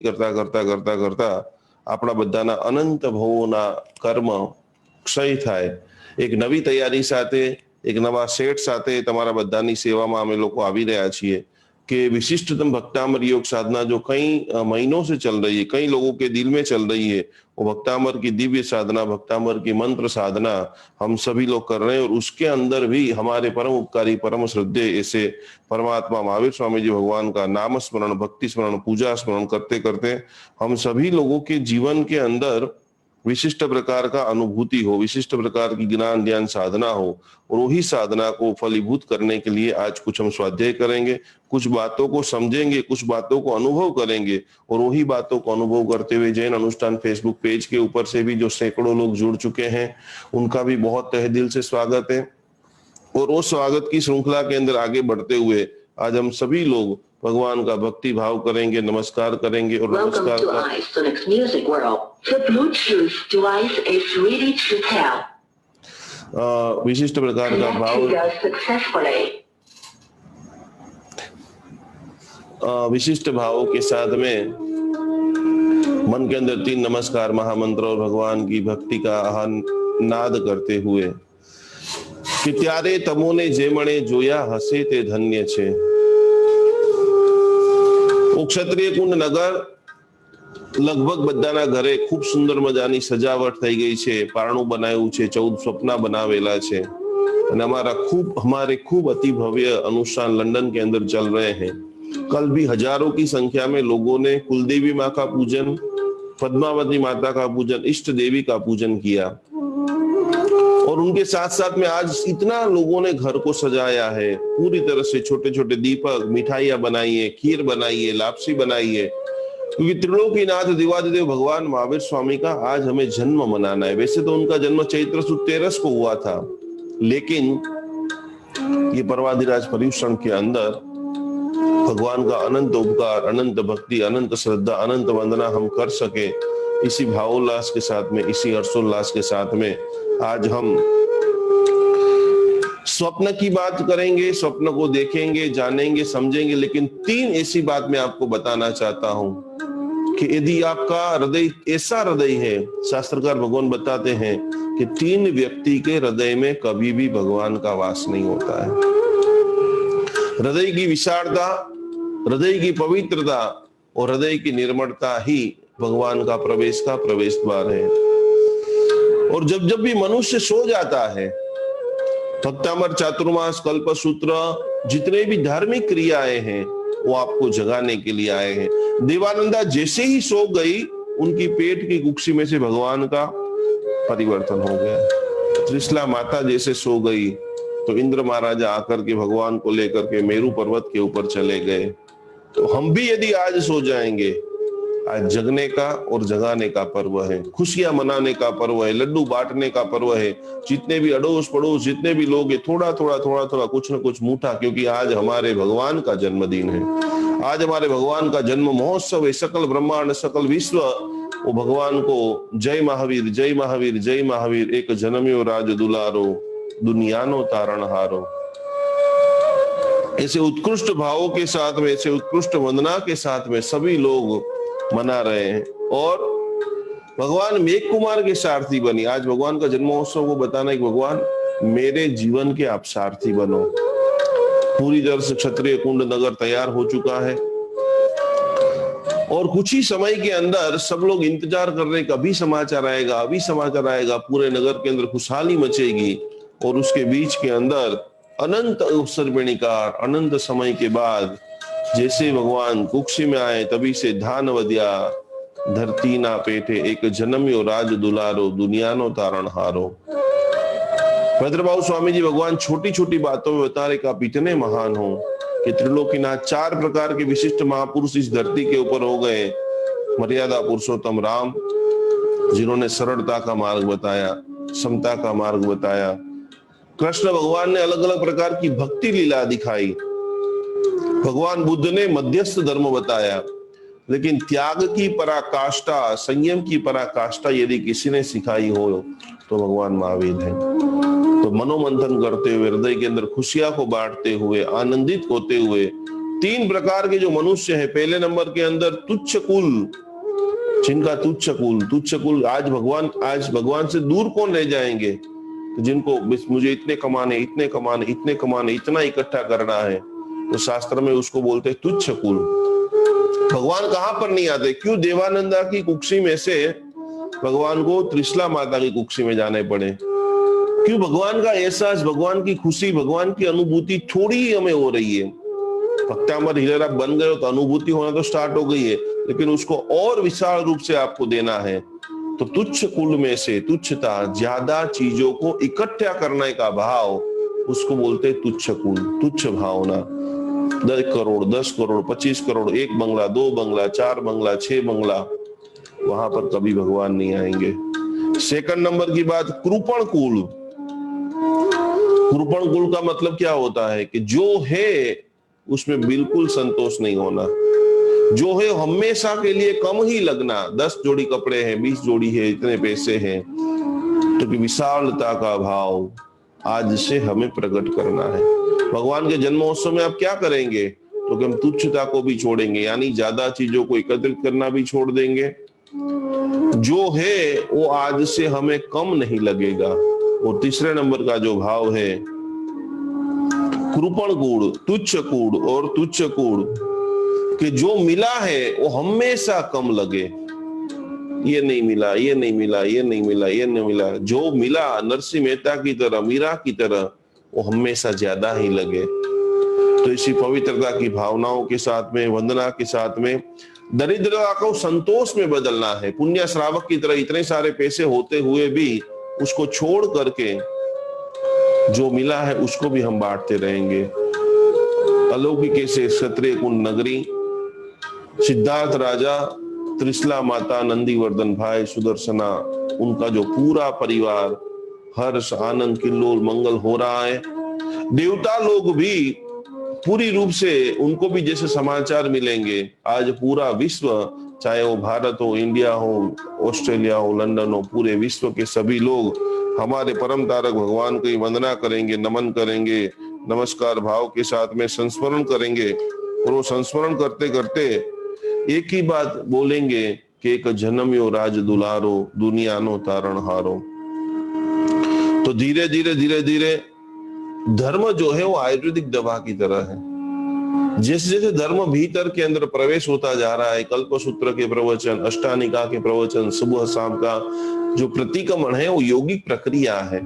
કરતા કરતા કરતા કરતા આપણા બધાના અનંત ભવોના કર્મ ક્ષય થાય. એક નવી તૈયારી સાથે, એક નવા સેટ સાથે તમારા બધાની સેવામાં અમે લોકો આવી રહ્યા છીએ कि विशिष्टतम भक्तामर योग साधना जो कई महीनों से चल रही है, कई लोगों के दिल में चल रही है, वो भक्तामर की दिव्य साधना, भक्तामर की मंत्र साधना हम सभी लोग कर रहे हैं। और उसके अंदर भी हमारे परम उपकारी, परम श्रद्धेय ऐसे परमात्मा महावीर स्वामी जी भगवान का नाम स्मरण, भक्ति स्मरण, पूजा स्मरण करते करते हम सभी लोगों के जीवन के अंदर विशिष्ट प्रकार का अनुभूति हो, विशिष्ट प्रकार की ज्ञान ध्यान साधना हो। और वही साधना को फलीभूत करने के लिए आज कुछ हम स्वाध्याय करेंगे, कुछ बातों को समझेंगे, कुछ बातों को अनुभव करेंगे। और वही बातों को अनुभव करते हुए जैन अनुष्ठान फेसबुक पेज के ऊपर से भी जो सैकड़ों लोग जुड़ चुके हैं, उनका भी बहुत तहे दिल से स्वागत है। और उस स्वागत की श्रृंखला के अंदर आगे बढ़ते हुए आज हम सभी लोग भगवान का भक्ति भाव करेंगे, नमस्कार करेंगे। और नमस्कार विशिष्ट प्रकार का भाव, विशिष्ट भावों के साथ में मन के अंदर 3 नमस्कार महामंत्र और भगवान की भक्ति का आह्वान नाद करते हुए कि त्यारे तमोने जे मणे जोया हसे ते धन्य छे। क्षत्रिय कुंड नगर લગભગ બધાના ઘરે ખૂબ સુંદર મજાની સજાવટ થઈ ગઈ છે, પારણું બનાવ્યું છે, 14 સ્વપ્ના બનાવેલા છે અને हमारे खूब अति भव्य अनुष्ठान लंदन के अंदर चल रहे हैं। कल भी हजारों की संख्या में लोगों ने कुलदेवी माँ का पूजन, पद्मावती माता का पूजन, इष्ट देवी का पूजन किया। और उनके साथ साथ में आज इतना लोगों ने घर को सजाया है, पूरी तरह से छोटे छोटे दीपक, मिठाइयां बनाई है, खीर बनाई है, लापसी बनाई है, क्योंकि त्रिलोकीनाथ देवादिदेव भगवान महावीर स्वामी का आज हमें जन्म मनाना है। वैसे तो उनका जन्म चैत्र सुद 13 को हुआ था, लेकिन ये पर्वाधिराज पर्युषण के अंदर भगवान का अनंत उपकार, अनंत भक्ति, अनंत श्रद्धा, अनंत वंदना हम कर सके, इसी भावोल्लास के साथ में, इसी हर्षोल्लास के साथ में आज हम स्वप्न की बात करेंगे, स्वप्न को देखेंगे, जानेंगे, समझेंगे। लेकिन 3 ऐसी बात मैं आपको बताना चाहता हूं कि यदि आपका हृदय ऐसा हृदय है, शास्त्रकार भगवान बताते हैं कि 3 व्यक्ति के हृदय में कभी भी भगवान का वास नहीं होता है। हृदय की विशालता, हृदय की पवित्रता और हृदय की निर्मलता ही भगवान का प्रवेश द्वार है। और जब जब भी मनुष्य सो जाता है, भक्तामर चातुर्मास, कल्प सूत्र, जितने भी धार्मिक क्रियाएं हैं वो आपको जगाने के लिए आए हैं। देवानंदा जैसे ही सो गई, उनकी पेट की कुक्षी में से भगवान का परिवर्तन हो गया। त्रिशला माता जैसे सो गई तो इंद्र महाराजा आकर के भगवान को लेकर के मेरू पर्वत के ऊपर चले गए। तो हम भी यदि आज सो जाएंगे, आज जगने का और जगाने का पर्व है, खुशियां मनाने का पर्व है, लड्डू बांटने का पर्व है। जितने भी अड़ोस पड़ोस जितने भी लोग हैं, थोड़ा थोड़ा कुछ न कुछ मुठा, क्योंकि आज हमारे भगवान का जन्मदिन है, आज हमारे भगवान का जन्म महोत्सव है। सकल ब्रह्मांड, सकल विश्व वो भगवान को जय महावीर, जय महावीर, जय महावीर, एक जन्म्यो राज दुलारो, दुनियानो तारणहारो, ऐसे उत्कृष्ट भावों के साथ में, ऐसे उत्कृष्ट वंदना के साथ में सभी लोग मना रहे हैं। और भगवान मेघ कुमार के सारथी बनी। आज भगवान का जन्मोत्सव को बताना है कि भगवान मेरे जीवन के आप सारथी बनो। पूरी तरह से क्षत्रिय कुंड नगर तैयार हो चुका है और कुछ ही समय के अंदर सब लोग इंतजार कर रहे हैं कभी समाचार आएगा, अभी समाचार आएगा। पूरे नगर के अंदर खुशहाली मचेगी और उसके बीच के अंदर अनंत अवसर में निकार, अनंत समय के बाद जैसे भगवान कुक्षी में आए, तभी से धान वद्या, धरती ना पेटे, एक जन्म्यो राज दुलारो, दुनियानो तारणहारो। भद्रबाहु स्वामी जी भगवान छोटी छोटी बातों में बता रहे कि आप इतने महान हो कि त्रिलोकीनाथ 4 प्रकार के विशिष्ट महापुरुष इस धरती के ऊपर हो गए। मर्यादा पुरुषोत्तम राम, जिन्होंने सरलता का मार्ग बताया, समता का मार्ग बताया। कृष्ण भगवान ने अलग अलग प्रकार की भक्ति लीला दिखाई। भगवान बुद्ध ने मध्यस्थ धर्म बताया। लेकिन त्याग की पराकाष्ठा, संयम की पराकाष्ठा यदि किसी ने सिखाई हो तो भगवान महावीर है। तो मनोमंथन करते हुए, हृदय के अंदर खुशियां को बांटते हुए, आनंदित होते हुए तीन प्रकार के जो मनुष्य है, पहले नंबर के अंदर तुच्छ कुल, जिनका तुच्छ कुल आज भगवान से दूर कौन रह जाएंगे, तो जिनको मुझे इतने कमाने इतना इकट्ठा करना है, तो शास्त्र में उसको बोलते हैं तुच्छ कुल। भगवान कहां पर नहीं आते? क्यों देवानंदा की कुक्षी में से भगवान को त्रिशला माता की कुक्षी में जाने पड़े? क्यों भगवान का एहसास, भगवान की खुशी, भगवान की अनुभूति थोड़ी ही हमें हो रही है। भक्तामर हीरे आप बन गए हो तो अनुभूति होना तो स्टार्ट हो गई है, लेकिन उसको और विशाल रूप से आपको देना है। तो तुच्छ कुल में से तुच्छता, ज्यादा चीजों को इकट्ठा करने का भाव, उसको बोलते हैं तुच्छ कुल, तुच्छ भावना। 10 करोड़ 25 करोड़, 1 बंगला 2 बंगला 4 बंगला 6 बंगला, वहां पर कभी भगवान नहीं आएंगे। सेकंड नंबर की बात, कृपण कुल। कृपण कुल का मतलब क्या होता है कि जो है उसमें बिल्कुल संतोष नहीं होना, जो है हमेशा के लिए कम ही लगना। 10 जोड़ी कपड़े हैं, 20 जोड़ी है, इतने पैसे हैं, तो कि विशालता का भाव आज से हमें प्रकट करना है। भगवान के जन्मोत्सव में आप क्या करेंगे? तो कि हम तुच्छता को भी छोड़ेंगे, यानी ज्यादा चीजों को एकत्रित करना भी छोड़ देंगे। जो है वो आज से हमें कम नहीं लगेगा। और तीसरे नंबर का जो भाव है, कृपण कूड़, तुच्छ कूड़ और तुच्छ कूड़, कि जो मिला है वो हमेशा कम लगे। ये नहीं मिला, ये नहीं मिला, ये नहीं मिला, ये नहीं मिला। जो मिला नरसिंह मेहता की तरह, मीरा की तरह, वो हमेशा ज्यादा ही लगे। तो इसी पवित्रता की भावनाओं के साथ में, वंदना के साथ में, दरिद्रता को संतोष में बदलना है। पुण्य श्रावक की तरह इतने सारे पैसे होते हुए भी उसको छोड़ करके जो मिला है उसको भी हम बांटते रहेंगे। अलौकिक से क्षत्रिय कुंड नगरी, सिद्धार्थ राजा, त्रिशला माता, नंदीवर्धन भाई, सुदर्शना, उनका जो पूरा परिवार, हर्ष आनंद किल्लोल मंगल हो रहा है। देवता लोग भी पूरी रूप से, उनको भी जैसे समाचार मिलेंगे। आज पूरा विश्व, चाहे वो भारत हो, इंडिया हो, ऑस्ट्रेलिया हो, लंदन हो, पूरे विश्व के सभी लोग हमारे परम तारक भगवान की वंदना करेंगे, नमन करेंगे, नमस्कार भाव के साथ में संस्मरण करेंगे। और वो संस्मरण करते करते एक ही बात बोलेंगे कि एक जन्म्यो राज दुलारो, दुनिया नो तारण हारो। तो धीरे धीरे धर्म जो है वो आयुर्वेदिक दवा की तरह है। जैसे जैसे धर्म भीतर के अंदर प्रवेश होता जा रहा है, कल्पसूत्र के प्रवचन, अष्टानिका के प्रवचन, सुबह शाम का जो प्रतिक्रमण है, वो यौगिक प्रक्रिया है।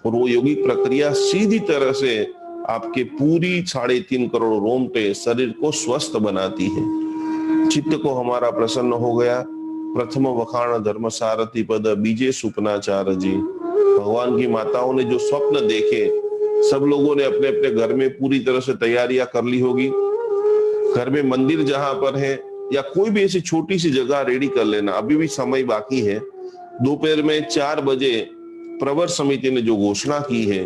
और वो यौगिक प्रक्रिया सीधी तरह से आपके पूरी 3.5 करोड़ रोमटे शरीर को स्वस्थ बनाती है। चित्त को हमारा प्रसन्न हो गया। प्रथम वखाण धर्म सारथी पद, बीजे सुपनाचार जी। भगवान की माताओं ने जो स्वप्न देखे, सब लोगों ने अपने अपने घर में पूरी तरह से तैयारियां कर ली होगी। घर में मंदिर जहां पर है या कोई भी ऐसी छोटी सी जगह रेडी कर लेना, अभी भी समय बाकी है। दोपहर में 4 बजे प्रवर समिति ने जो घोषणा की है,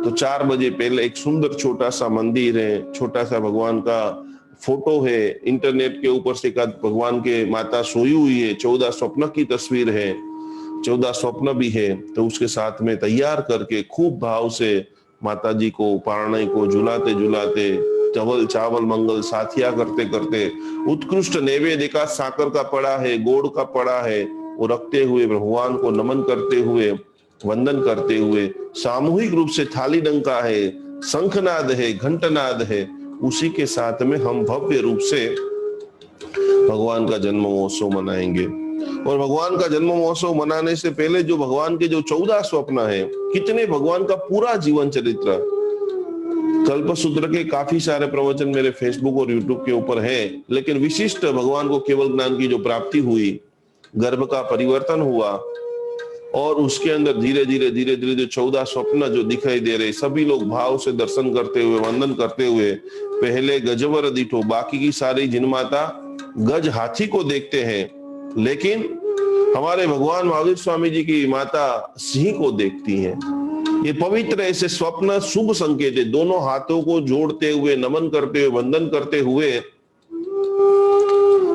तो 4 बजे पहले एक सुंदर छोटा सा मंदिर है, छोटा सा भगवान का फोटो है, इंटरनेट के ऊपर से एक भगवान के माता सोई हुई है, 14 स्वप्न की तस्वीर है, 14 स्वप्न भी है। तो उसके साथ में तैयार करके खूब भाव से माता जी को, पारणे को झुलाते झुलाते, चावल मंगल साथिया करते करते, उत्कृष्ट नैवेद्य का साकर का पड़ा है, गोड़ का पड़ा है, वो रखते हुए भगवान को नमन करते हुए, वंदन करते हुए, सामूहिक रूप से थाली डंका है, शंखनाद है, घंटनाद है, उसी के साथ में हम भव्य रूप से भगवान का जन्म महोत्सव मनाएंगे। और भगवान का जन्म महोत्सव मनाने से पहले जो भगवान के जो 14 स्वप्न है, कितने भगवान का पूरा जीवन चरित्र, कल्पसूत्र के काफी सारे प्रवचन मेरे फेसबुक और यूट्यूब के ऊपर है। लेकिन विशिष्ट भगवान को केवल ज्ञान की जो प्राप्ति हुई, गर्भ का परिवर्तन हुआ, और उसके अंदर धीरे धीरे जो 14 स्वप्न जो दिखाई दे रहे, सभी लोग भाव से दर्शन करते हुए, वंदन करते हुए, पहले गजवर दिठो, बाकी की सारी जिनमाता गज हाथी को देखते हैं, लेकिन हमारे भगवान महावीर स्वामी जी की माता सिंह को देखती हैं। ये पवित्र ऐसे स्वप्न शुभ संकेत है। दोनों हाथों को जोड़ते हुए, नमन करते हुए, वंदन करते हुए,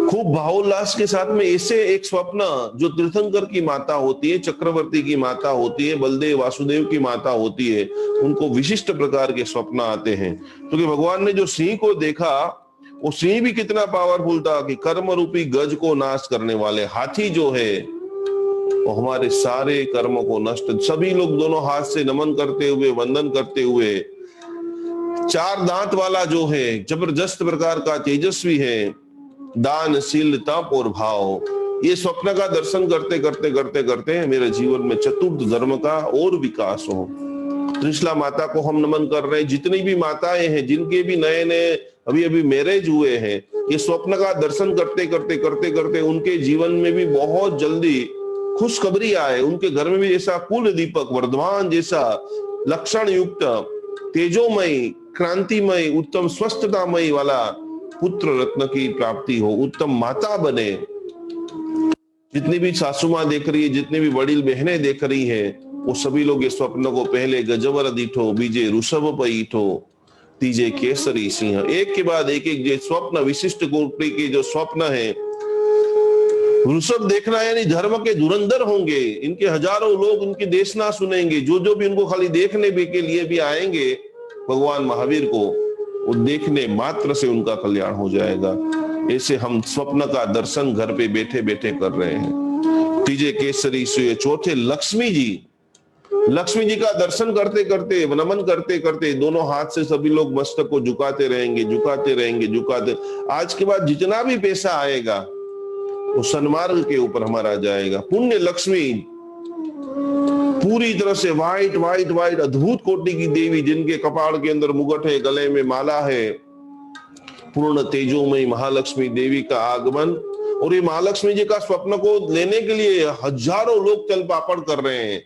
खूब भावोल्लास के साथ में ऐसे एक स्वप्न जो तीर्थंकर की माता होती है, चक्रवर्ती की माता होती है, बलदेव वासुदेव की माता होती है, उनको विशिष्ट प्रकार के स्वप्न आते हैं। क्योंकि भगवान ने जो सिंह को देखा, वो सिंह भी कितना पावरफुल था कि कर्म रूपी गज को नाश करने वाले हाथी जो है वो हमारे सारे कर्मों को नष्ट, सभी लोग दोनों हाथ से नमन करते हुए, वंदन करते हुए, चार दांत वाला जो है, जबरदस्त प्रकार का तेजस्वी है, दान शील तप और भाव, ये स्वप्न का दर्शन करते करते करते करते मेरे जीवन में चतुर्थ धर्म का और विकास हो। त्रिशला माता को हम नमन कर रहे हैं। जितनी भी माताएं हैं, जिनके भी नए नए अभी अभी मैरिज हुए हैं, ये स्वप्न का दर्शन करते करते करते करते उनके जीवन में भी बहुत जल्दी खुशखबरी आए। उनके घर में भी ऐसा कुल दीपक वर्धमान जैसा लक्षण युक्त, तेजोमयी, क्रांतिमय, उत्तम स्वस्थतामयी वाला पुत्र रत्न की प्राप्ति हो, उत्तम माता बने। जितनी भी सासू माँ देख रही है, जितनी भी बड़ी बहनें देख रही है, वो सभी लोग इस स्वप्न को पहले गजवर दीठो, बीजे ऋषभ पईठो, तीजे केसरी सिंह, एक के बाद एक एक जो स्वप्न विशिष्ट कोटि के जो स्वप्न है। ऋषभ देखना यानी धर्म के धुरंधर होंगे, इनके हजारों लोग इनकी देशना सुनेंगे, जो भी इनको खाली देखने भी के लिए भी आएंगे भगवान महावीर को, वो देखने मात्र से उनका कल्याण हो जाएगा। ऐसे हम स्वप्न का दर्शन घर पे बैठे बैठे कर रहे हैं। तीजे केसरी सिंह, चौथे लक्ष्मी जी का दर्शन करते करते, नमन करते करते दोनों हाथ से सभी लोग मस्तक को झुकाते रहेंगे, झुकाते रहेंगे, झुकाते। आज के बाद जितना भी पैसा आएगा वो सन्मार्ग के ऊपर हमारा जाएगा। पुण्य लक्ष्मी पूरी तरह से व्हाइट व्हाइट व्हाइट अद्भुत कोटि की देवी, जिनके कपाल के अंदर मुकुट है, गले में माला है, पूर्ण तेजोमयी महालक्ष्मी देवी का आगमन। और ये महालक्ष्मी जी का स्वप्न को लेने के लिए हजारों लोग चल पापड़ कर रहे हैं।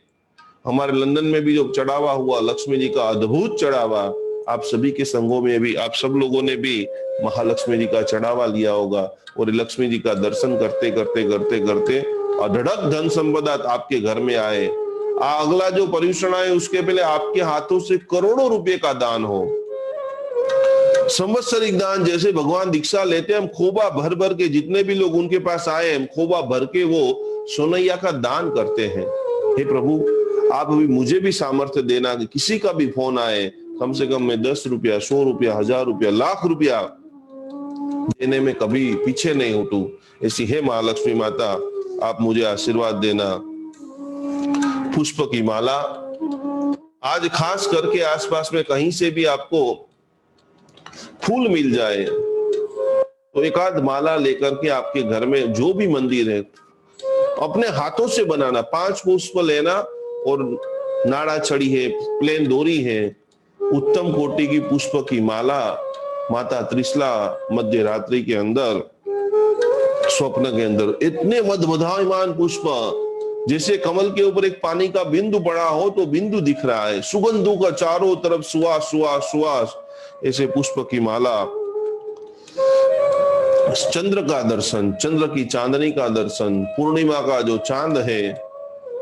हमारे लंदन में भी जो चढ़ावा हुआ लक्ष्मी जी का, अद्भुत चढ़ावा, आप सभी के संगों में भी आप सब लोगों ने भी महालक्ष्मी जी का चढ़ावा लिया होगा। और लक्ष्मी जी का दर्शन करते करते करते करते अढड़क धन संपदा आपके घर में आए। अगला जो पर्यूषण आए उसके पहले आपके हाथों से करोड़ों रुपए का दान हो। संवत्सरिक दान, जैसे भगवान दीक्षा लेते हैं, हम खोबा भर भर के, जितने भी लोग उनके पास आए, हम खोबा भर के वो सोनैया का दान करते हैं। हे प्रभु, आप अभी मुझे भी सामर्थ्य देना कि किसी का भी फोन आए, कम से कम मैं 10 रुपया, 100 रुपया, 1000 रुपया, लाख रुपया देने में कभी पीछे नहीं हटूं। ऐसी हे महालक्ष्मी माता, आप मुझे आशीर्वाद देना। पुष्प की माला, आज खास करके आसपास में कहीं से भी आपको फूल मिल जाए तो एक आध माला लेकर के आपके घर में जो भी मंदिर है अपने हाथों से बनाना। 5 पुष्प लेना और नाड़ा छड़ी है, प्लेन डोरी है, उत्तम कोटि की पुष्प की माला माता त्रिशला मध्य रात्रि के अंदर स्वप्न के अंदर इतने मदमदायमान पुष्प, जैसे कमल के ऊपर एक पानी का बिंदु पड़ा हो तो बिंदु दिख रहा है, सुगंधों का चारों तरफ सुवास सुवास सुवास, ऐसे पुष्प की माला। चंद्र का दर्शन, चंद्र की चांदनी का दर्शन, पूर्णिमा का जो चांद है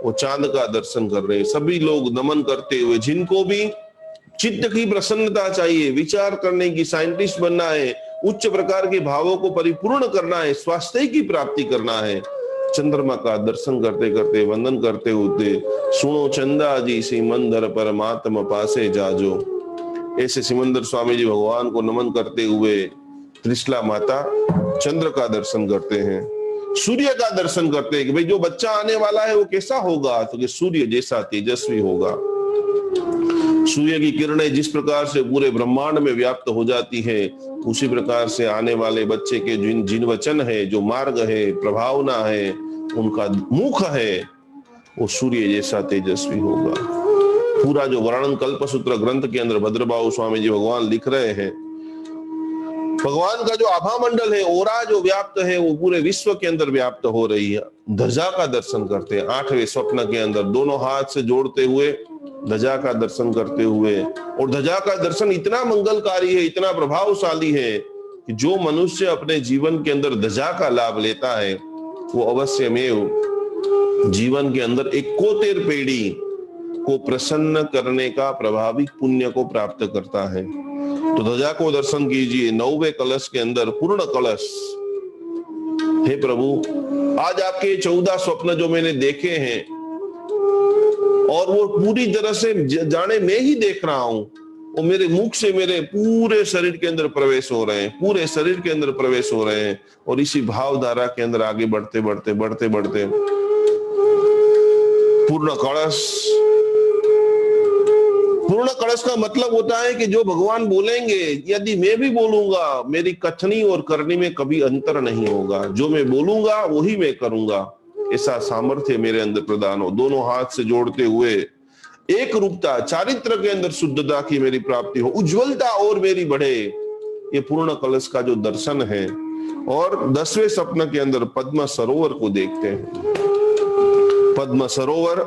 वो चांद का दर्शन कर रहे हैं सभी लोग नमन करते हुए। जिनको भी चित्त की प्रसन्नता चाहिए, विचार करने की, साइंटिस्ट बनना है, उच्च प्रकार के भावों को परिपूर्ण करना है, स्वास्थ्य की प्राप्ति करना है, चंद्रमा का दर्शन करते करते, वंदन करते हुए, सुनो चंदा जी सिमंदर परमात्मा पासे जाजो। ऐसे सिमंदर स्वामी जी भगवान को नमन करते हुए त्रिशला माता चंद्र का दर्शन करते हैं, सूर्य का दर्शन करते हैं कि भाई जो बच्चा आने वाला है वो कैसा होगा, तो कि सूर्य जैसा तेजस्वी होगा। सूर्य की किरणें जिस प्रकार से पूरे ब्रह्मांड में व्याप्त हो जाती है, उसी प्रकार से आने वाले बच्चे के जिन वचन है, जो मार्ग है, प्रभावना है, उनका मुख है, वो सूर्य जैसा तेजस्वी होगा। पूरा जो वर्णन कल्पसूत्र ग्रंथ के अंदर भद्रबाहु स्वामी जी भगवान लिख रहे हैं, भगवान का जो आभा मंडल है, ओरा जो व्याप्त है, वो पूरे विश्व के अंदर व्याप्त हो रही है। ध्वजा का दर्शन करते हैं 8वें स्वप्न के अंदर, दोनों हाथ से जोड़ते हुए ध्वजा का दर्शन करते हुए। और ध्वजा का दर्शन इतना मंगलकारी है, इतना प्रभावशाली है कि जो मनुष्य अपने जीवन के अंदर ध्वजा का लाभ लेता है वो अवश्य में जीवन के अंदर 71 पीढ़ी को प्रसन्न करने का प्रभावी पुण्य को प्राप्त करता है। तो ध्वजा को दर्शन कीजिए। 9वें कलश के अंदर पूर्ण कलश। हे प्रभु, आज आपके 14 स्वप्न जो मैंने देखे हैं और वो पूरी तरह से जाने मैं ही देख रहा हूं, वो मेरे मुख से मेरे पूरे शरीर के अंदर प्रवेश हो रहे हैं, पूरे शरीर के अंदर प्रवेश हो रहे हैं। और इसी भावधारा के अंदर आगे बढ़ते बढ़ते बढ़ते बढ़ते पूर्ण कलश। पूर्ण कलश का मतलब होता है कि जो भगवान बोलेंगे, यदि मैं भी बोलूंगा, मेरी कथनी और करनी में कभी अंतर नहीं होगा। जो मैं बोलूंगा वही मैं करूंगा, ऐसा सामर्थ्य मेरे अंदर प्रदान हो। दोनों हाथ से जोड़ते हुए एक रूपता, चारित्र के अंदर शुद्धता की मेरी प्राप्ति हो, उज्जवलता और मेरी बढ़े। ये पूर्ण कलश का जो दर्शन है। और 10वें स्वप्न के अंदर पद्म सरोवर को देखते हैं। पद्म सरोवर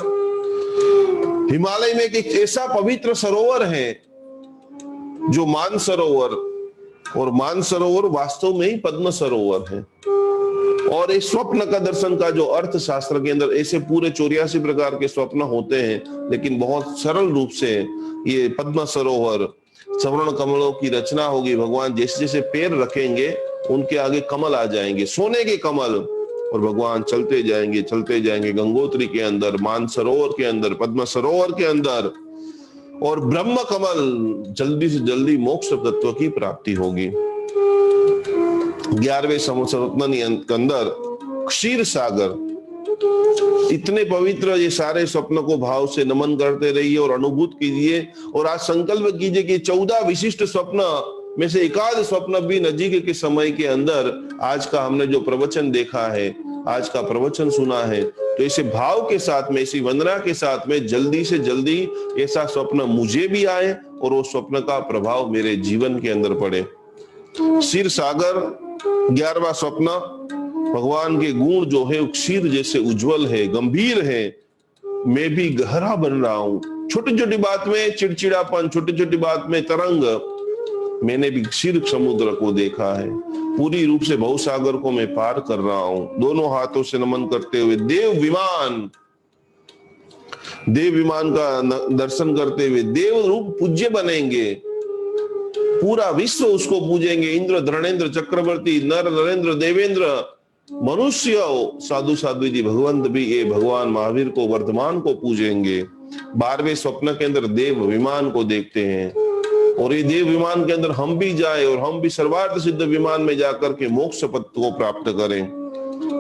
हिमालय में एक ऐसा पवित्र सरोवर है जो मानसरोवर, और मानसरोवर वास्तव में ही पद्म सरोवर है। और इस स्वप्न का दर्शन का जो अर्थ शास्त्र के अंदर, ऐसे पूरे 84 प्रकार के स्वप्न होते हैं, लेकिन बहुत सरल रूप से ये पद्म सरोवर, स्वर्ण कमलों की रचना होगी। भगवान जैसे जैसे पैर रखेंगे उनके आगे कमल आ जाएंगे, सोने के कमल, और भगवान चलते जाएंगे गंगोत्री के अंदर, मानसरोवर के अंदर, पद्म सरोवर के अंदर, और ब्रह्म कमल, जल्दी से जल्दी मोक्ष तत्व की प्राप्ति होगी। 11वें स्वप्न के अंदर क्षीर सागर। इतने पवित्र ये सारे स्वप्न को भाव से नमन करते रहिए और अनुभूत कीजिए। और आज संकल्प कीजिए कि 14 विशिष्ट स्वप्न में से एकाध स्वप्न भी नजीक के समय के अंदर, आज का हमने जो प्रवचन देखा है, आज का प्रवचन सुना है, तो इसे भाव के साथ में, इसी वंदना के साथ में जल्दी से जल्दी ऐसा स्वप्न मुझे भी आए और वो स्वप्न का प्रभाव मेरे जीवन के अंदर पड़े। क्षीर सागर 11वां स्वप्न, भगवान के गुण जो है क्षीर जैसे उज्जवल है, गंभीर है। मैं भी गहरा बन रहा हूं, छोटी छोटी बात में चिड़चिड़ापन, छोटी छोटी बात में तरंग, मैंने भी क्षीर समुद्र को देखा है। पूरी रूप से भवसागर को मैं पार कर रहा हूं। दोनों हाथों से नमन करते हुए देव विमान का दर्शन करते हुए देव रूप पूज्य बनेंगे, पूरा विश्व उसको पूजेंगे। इंद्र, धरणेन्द्र, चक्रवर्ती, नर, नरेंद्र, देवेंद्र, मनुष्य, साधु साध्वी जी, भगवंत भी ये भगवान महावीर को, वर्धमान को पूजेंगे। 12वें स्वप्न के अंदर देव विमान को देखते हैं, और ये देव विमान के अंदर हम भी जाए और हम भी सर्वार्थ सिद्ध विमान में जाकर के मोक्ष पद को प्राप्त करें।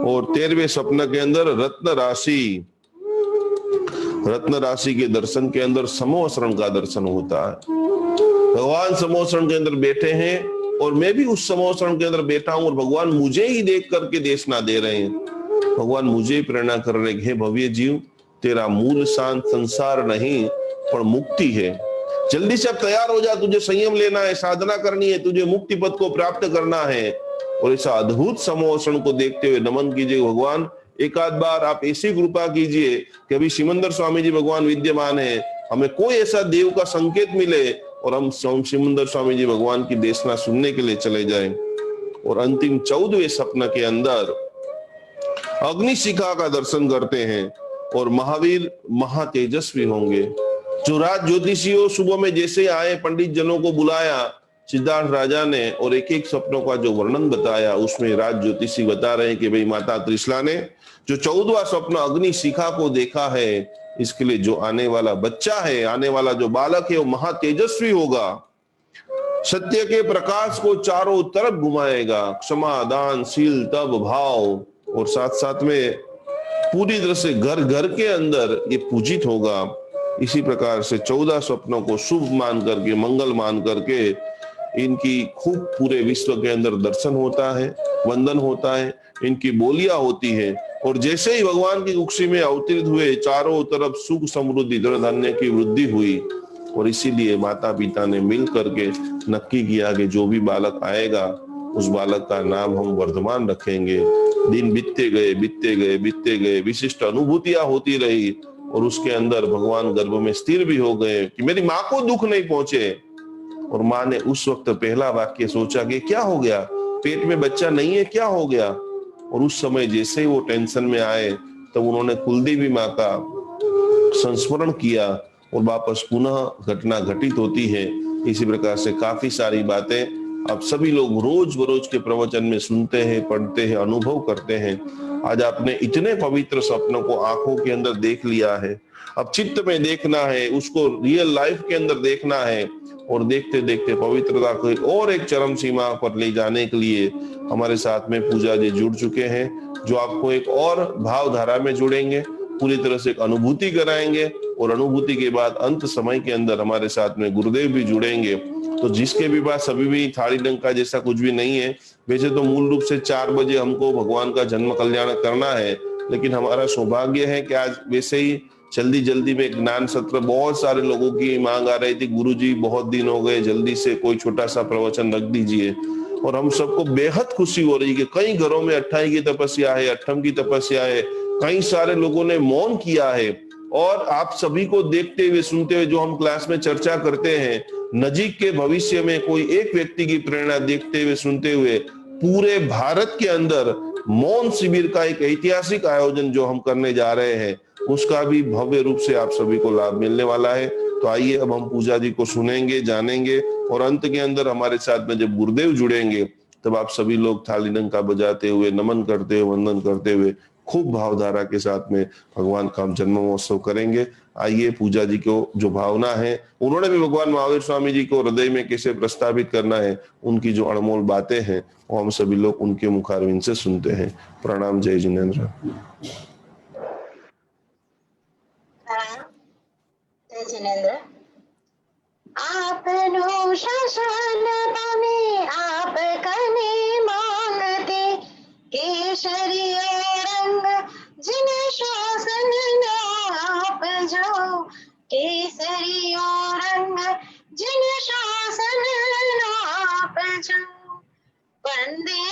और 13वें स्वप्न के अंदर रत्न राशि के दर्शन के अंदर समोसरण का दर्शन होता है। भगवान समोसरण के अंदर बैठे हैं और मैं भी उस समोसरण के अंदर बैठा हूं, और भगवान मुझे ही देख करके देशना दे रहे हैं। भगवान मुझे ही प्रेरणा कर रहे हैं, हे भव्य जीव, तेरा मूल शांत संसार नहीं पर मुक्ति है। जल्दी से अब तैयार हो जा, तुझे संयम लेना है, साधना करनी है, तुझे मुक्ति पद को प्राप्त करना है। और ऐसा अद्भुत समोसरण को देखते हुए नमन कीजिए। भगवान एक आध बार आप ऐसी कृपा कीजिए कि अभी सिमंदर स्वामी जी भगवान विद्यमान है, हमें कोई ऐसा देव का संकेत मिले और हम सिमंदर स्वामी जी भगवान की देशना सुनने के लिए चले जाएं। और अंतिम 14वें स्वप्न के अंदर अग्निशिखा का दर्शन करते हैं, और महावीर महातेजस्वी होंगे। जो राज ज्योतिषियों सुबह में जैसे आए, पंडित जनों को बुलाया सिद्धार्थ राजा ने, और एक एक स्वप्नों का जो वर्णन बताया, उसमें राज ज्योतिषी बता रहे हैं कि भाई माता त्रिशला ने जो 14वां स्वप्न अग्निशिखा को देखा है, इसके लिए जो आने वाला बच्चा है, आने वाला जो बालक है, वो महातेजस्वी होगा, सत्य के प्रकाश को चारों तरफ घुमाएगा, क्षमा, दान, शील, तप, भाव, और साथ साथ में पूरी तरह से घर घर के अंदर ये पूजित होगा। इसी प्रकार से 14 स्वप्नों को शुभ मान करके, मंगल मान करके, इनकी खूब पूरे विश्व के अंदर दर्शन होता है, वंदन होता है, इनकी बोलियां होती है। और जैसे ही भगवान की कुक्षी में अवतरित हुए, चारों तरफ सुख, समृद्धि, धन धान्य की वृद्धि हुई। और इसीलिए माता पिता ने मिल करके नक्की किया कि जो भी बालक आएगा, उस बालक का नाम हम वर्धमान रखेंगे। दिन बीतते गए, विशिष्ट अनुभूतियां होती रही, और उसके अंदर भगवान गर्भ में स्थिर भी हो गए कि मेरी माँ को दुख नहीं पहुंचे। और माँ ने उस वक्त पहला वाक्य सोचा कि क्या हो गया, पेट में बच्चा नहीं है, क्या हो गया। और उस समय जैसे ही वो टेंशन में आए, तब उन्होंने कुलदेवी माँ का संस्मरण किया, और वापस पुनः घटना घटित होती है। इसी प्रकार से काफी सारी बातें आप सभी लोग रोज बरोज के प्रवचन में सुनते हैं, पढ़ते हैं, अनुभव करते हैं। आज आपने इतने पवित्र स्वप्नों को आंखों के अंदर देख लिया है, अब चित्त में देखना है, उसको रियल लाइफ के अंदर देखना है, और देखते देखते पवित्रता को और एक चरम सीमा पर ले जाने के लिए हमारे साथ में पूजा जी जुड़ चुके हैं, जो आपको एक और भावधारा में जुड़ेंगे, पूरी तरह से एक अनुभूति कराएंगे, और अनुभूति के बाद अंत समय के अंदर हमारे साथ में गुरुदेव भी जुड़ेंगे। तो जिसके भी पास अभी भी थाली डंका जैसा कुछ भी नहीं है, वैसे तो मूल रूप से 4 बजे हमको भगवान का जन्म कल्याण करना है, लेकिन हमारा सौभाग्य है कि आज वैसे ही जल्दी जल्दी में ज्ञान सत्र, बहुत सारे लोगों की मांग आ रही थी, गुरुजी बहुत दिन हो गए, जल्दी से कोई छोटा सा प्रवचन रख दीजिए। और हम सबको बेहद खुशी हो रही है कि कई घरों में अट्ठाई की तपस्या है, अट्ठम की तपस्या है, कई सारे लोगों ने मौन किया है। और आप सभी को देखते हुए सुनते हुए जो हम क्लास में चर्चा करते हैं, नजीक के भविष्य में कोई एक व्यक्ति की प्रेरणा देखते हुए सुनते हुए पूरे भारत के अंदर मौन शिविर का एक ऐतिहासिक आयोजन जो हम करने जा रहे हैं, उसका भी भव्य रूप से आप सभी को लाभ मिलने वाला है। तो आइए अब हम पूजा जी को सुनेंगे, जानेंगे, और अंत के अंदर हमारे साथ में जब गुरुदेव जुड़ेंगे तब आप सभी लोग थाली डंका बजाते हुए, नमन करते हुए, वंदन करते हुए खूब भावधारा के साथ में भगवान का हम जन्म महोत्सव करेंगे। आइए पूजा जी को जो भावना है, उन्होंने भी भगवान महावीर स्वामी जी को हृदय में कैसे प्रस्तावित करना है, उनकी जो अनमोल बातें हैं वो हम सभी लोग उनके मुखारविंद से सुनते हैं। प्रणाम। जय जिनेन्द्र। जय जिनेन्द्र। आपनो शासन पामे आप कने मांगते, केसरी रंग जिन शासन आप जो, केसरी रंग जिन शासन आप जो, वंदे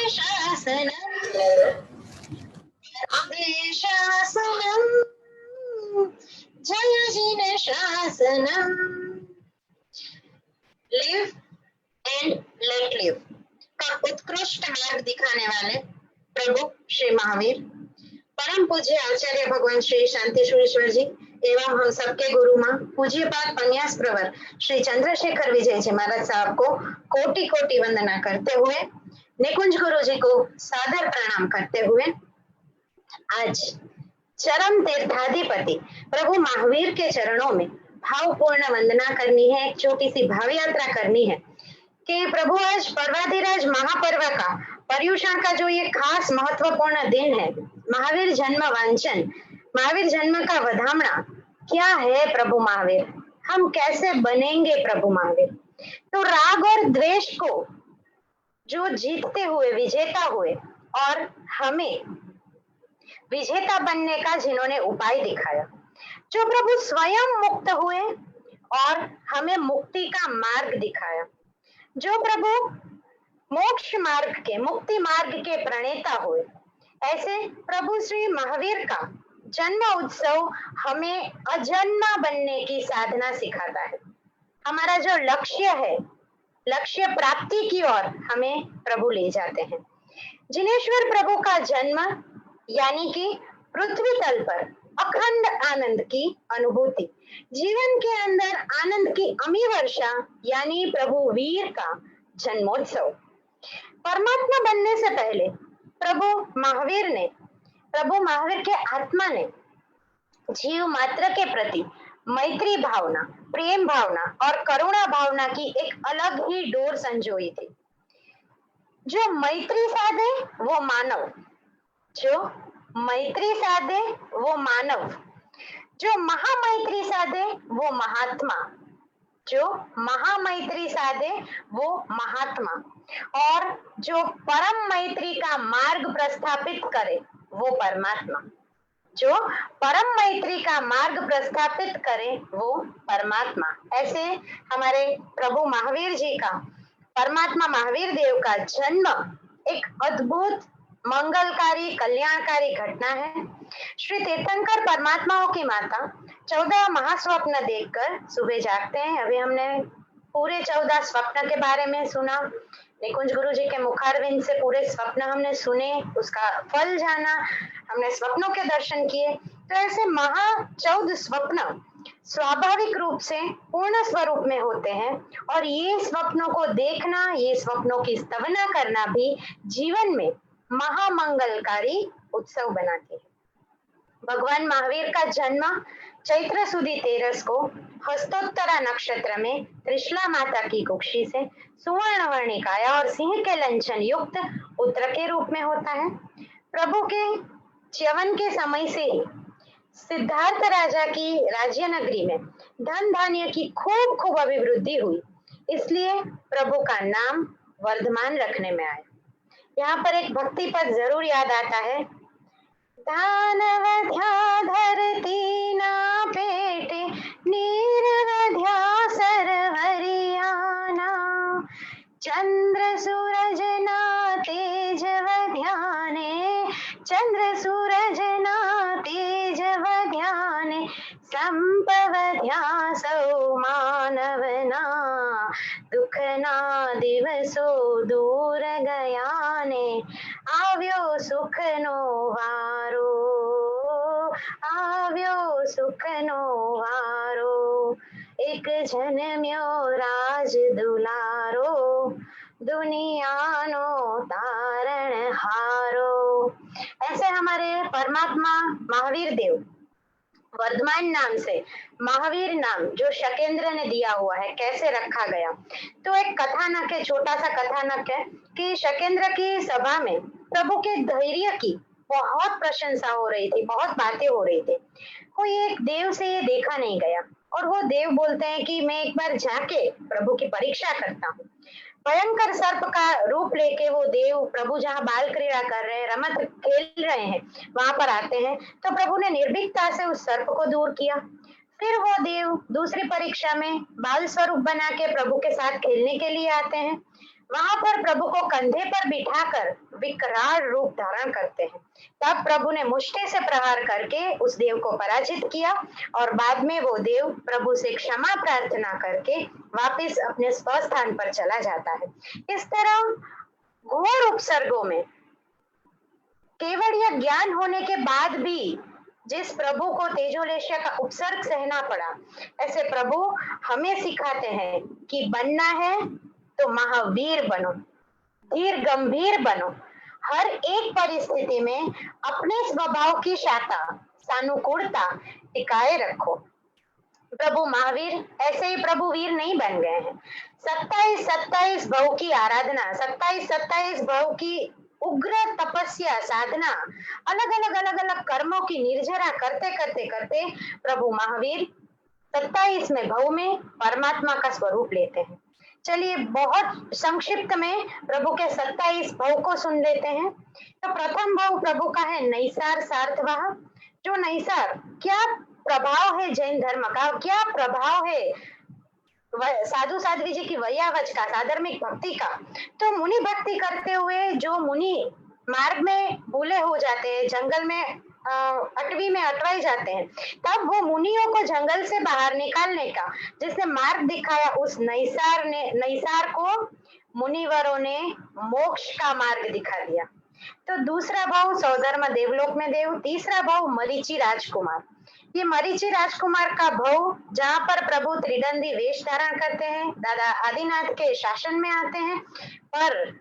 शासनम वंदे शासनम जय जिन शासनम। लिव एंड लेट लिव का उत्कृष्ट मार्ग दिखाने वाले प्रभु श्री महावीर, परम पूज्य आचार्य भगवान श्री शांति सुरेश्वर जी एवं हम सबके गुरु मां पूज्यपाद पन्यास प्रवर श्री चंद्रशेखर विजय जी महाराज साहब को कोटि कोटि वंदना करते हुए, निकुंज गुरु जी को सादर प्रणाम करते हुए, आज चरम तीर्थाधिपति प्रभु महावीर के चरणों में भावपूर्ण वंदना करनी है। एक छोटी सी भाव यात्रा करनी है कि प्रभु आज पर्वाधिराज महापर्व का, पर्युषण का जो ये खास महत्वपूर्ण दिन है, महावीर जन्म वांचन, महावीर जन्म का वधामणा क्या है प्रभु महावीर, हम कैसे बनेंगे प्रभु महावीर। तो राग और द्वेष को जो जीतते हुए विजेता हुए और हमें विजेता बनने का जिन्होंने उपाय दिखाया, जो प्रभु स्वयं मुक्त हुए और हमें मुक्ति का मार्ग दिखाया, जो प्रभु मोक्ष मार्ग के, मुक्ति मार्ग के प्रणेता हुए, ऐसे प्रभु श्री महावीर का जन्म उत्सव हमें अजन्मा बनने की साधना सिखाता है। हमारा जो लक्ष्य है, लक्ष्य प्राप्ति की ओर हमें प्रभु ले जाते हैं। जिनेश्वर प्रभु का जन्म यानी कि पृथ्वी तल पर अखंड आनंद की अनुभूति, जीवन के अंदर आनंद की अमी वर्षा यानी प्रभु वीर का जन्मोत्सव। परमात्मा बनने से पहले प्रभु महावीर के आत्मा ने जीव मात्र के प्रति मैत्री भावना, प्रेम भावना और करुणा भावना की एक अलग ही डोर संजोई थी। जो मैत्री साधे वो मानव, जो मैत्री साधे वो मानव, जो महामैत्री साधे वो महात्मा, जो महामैत्री साधे वो महात्मा, और जो परम मैत्री का मार्ग प्रस्थापित करे वो परमात्मा, जो परम मैत्री का मार्ग प्रस्थापित करे वो परमात्मा। ऐसे हमारे प्रभु महावीर जी का, परमात्मा महावीर देव का जन्म एक अद्भुत मंगलकारी कल्याणकारी घटना है। श्री तीर्थंकर परमात्माओं की माता 14 महास्वप्न देखकर सुबह जागते हैं। अभी हमने पूरे 14 स्वप्न के बारे में सुना, निकुंज गुरु जी के मुखारविंद से पूरे स्वप्न हमने सुने, उसका फल जाना, हमने स्वप्नों के दर्शन किए। तो ऐसे 14 स्वप्न स्वाभाविक रूप से पूर्ण स्वरूप में होते हैं, और ये स्वप्नों को देखना, ये स्वप्नों की स्तवना करना भी जीवन में महामंगलकारी उत्सव बनाती है। भगवान महावीर का जन्म चैत्र सुदी 13 को हस्तोत्तरा नक्षत्र में त्रिशला माता की कुक्षी से सुवर्ण वर्णी काया और सिंह के लंचन युक्त पुत्र के रूप में होता है। प्रभु के च्यवन के समय से ही सिद्धार्थ राजा की राज्य नगरी में धन धान्य की खूब खूब अभिवृद्धि हुई, इसलिए प्रभु का नाम वर्धमान रखने में आया। यहाँ पर एक भक्ति पद जरूर याद आता है, दानवध्या धरती ना पेटे नीरवध्या सरवरियाना, चंद्र सूरज ना तेज वध्याने, चंद्र सूरज ना तेज वध्याने, संपवध्या सौ मानवना, दुख ना दिवसो दूर गया ने, આવ્યો સુખનો વારો, આવ્યો સુખનો વારો, એક જન્મ્યો રાજ દુલારો, दुनियानो तारण हारो। ऐसे हमारे परमात्मा महावीर देव वर्धमान नाम से महावीर नाम जो शकेंद्र ने दिया हुआ है कैसे रखा गया, तो एक कथानक है, छोटा सा कथानक है कि शकेंद्र की सभा में प्रभु के धैर्य की बहुत प्रशंसा हो रही थी, बहुत बातें हो रही थी। कोई एक देव से ये देखा नहीं गया और वो देव बोलते हैं कि मैं एक बार जाके प्रभु की परीक्षा करता हूँ। भयंकर सर्प का रूप लेके वो देव प्रभु जहाँ बाल क्रीड़ा कर रहे हैं, रमत खेल रहे हैं, वहां पर आते हैं। तो प्रभु ने निर्भीकता से उस सर्प को दूर किया। फिर वो देव दूसरी परीक्षा में बाल स्वरूप बना के प्रभु के साथ खेलने के लिए आते हैं। वहां पर प्रभु को कंधे पर बिठाकर विकराल रूप धारण करते हैं। तब प्रभु ने मुष्टि से प्रहार करके उस देव को पराजित किया और बाद में वो देव प्रभु से क्षमा प्रार्थना करके वापस अपने स्वस्थान पर चला जाता है। इस तरह घोर उपसर्गों में केवल यह ज्ञान होने के बाद भी जिस प्रभु को तेजोलेश्य का उपसर्ग सहना पड़ा, ऐसे प्रभु हमें सिखाते हैं कि बनना है तो महावीर बनो, धीर गंभीर बनो, हर एक परिस्थिति में अपने स्वभाव की शाता सानुकूलता टिकाए रखो। प्रभु महावीर ऐसे ही प्रभु वीर नहीं बन गए हैं। 27 भव की आराधना, 27 भव की उग्र तपस्या साधना, अलग अलग कर्मों की निर्जरा करते करते करते प्रभु महावीर 27वें भव में परमात्मा का स्वरूप लेते हैं। चलिए बहुत संक्षिप्त में प्रभु के 27 भव को सुन लेते हैं। तो प्रथम भव प्रभु का है नैसार सार्थवाह। जो नैसार, क्या प्रभाव है जैन धर्म का, क्या प्रभाव है साधु साध्वी जी की वैयावच का, साधर्मिक भक्ति का। तो मुनि भक्ति करते हुए जो मुनि मार्ग में भूले हो जाते हैं, जंगल में अटवी में अटवाई जाते हैं, तब वो मुनियों को जंगल से बाहर निकालने का जिसने मार्ग दिखाया, उस नैसार को मुनिवरों ने मोक्ष का मार्ग दिखा दिया। तो दूसरा भाव सौधर्म देवलोक में देव, तीसरा भाव मरीचि राजकुमार। ये मरीचि राजकुमार का भव जहाँ पर प्रभु त्रिदंडी वेश धारण करते हैं, दादा आदिनाथ के शासन में आते हैं, पर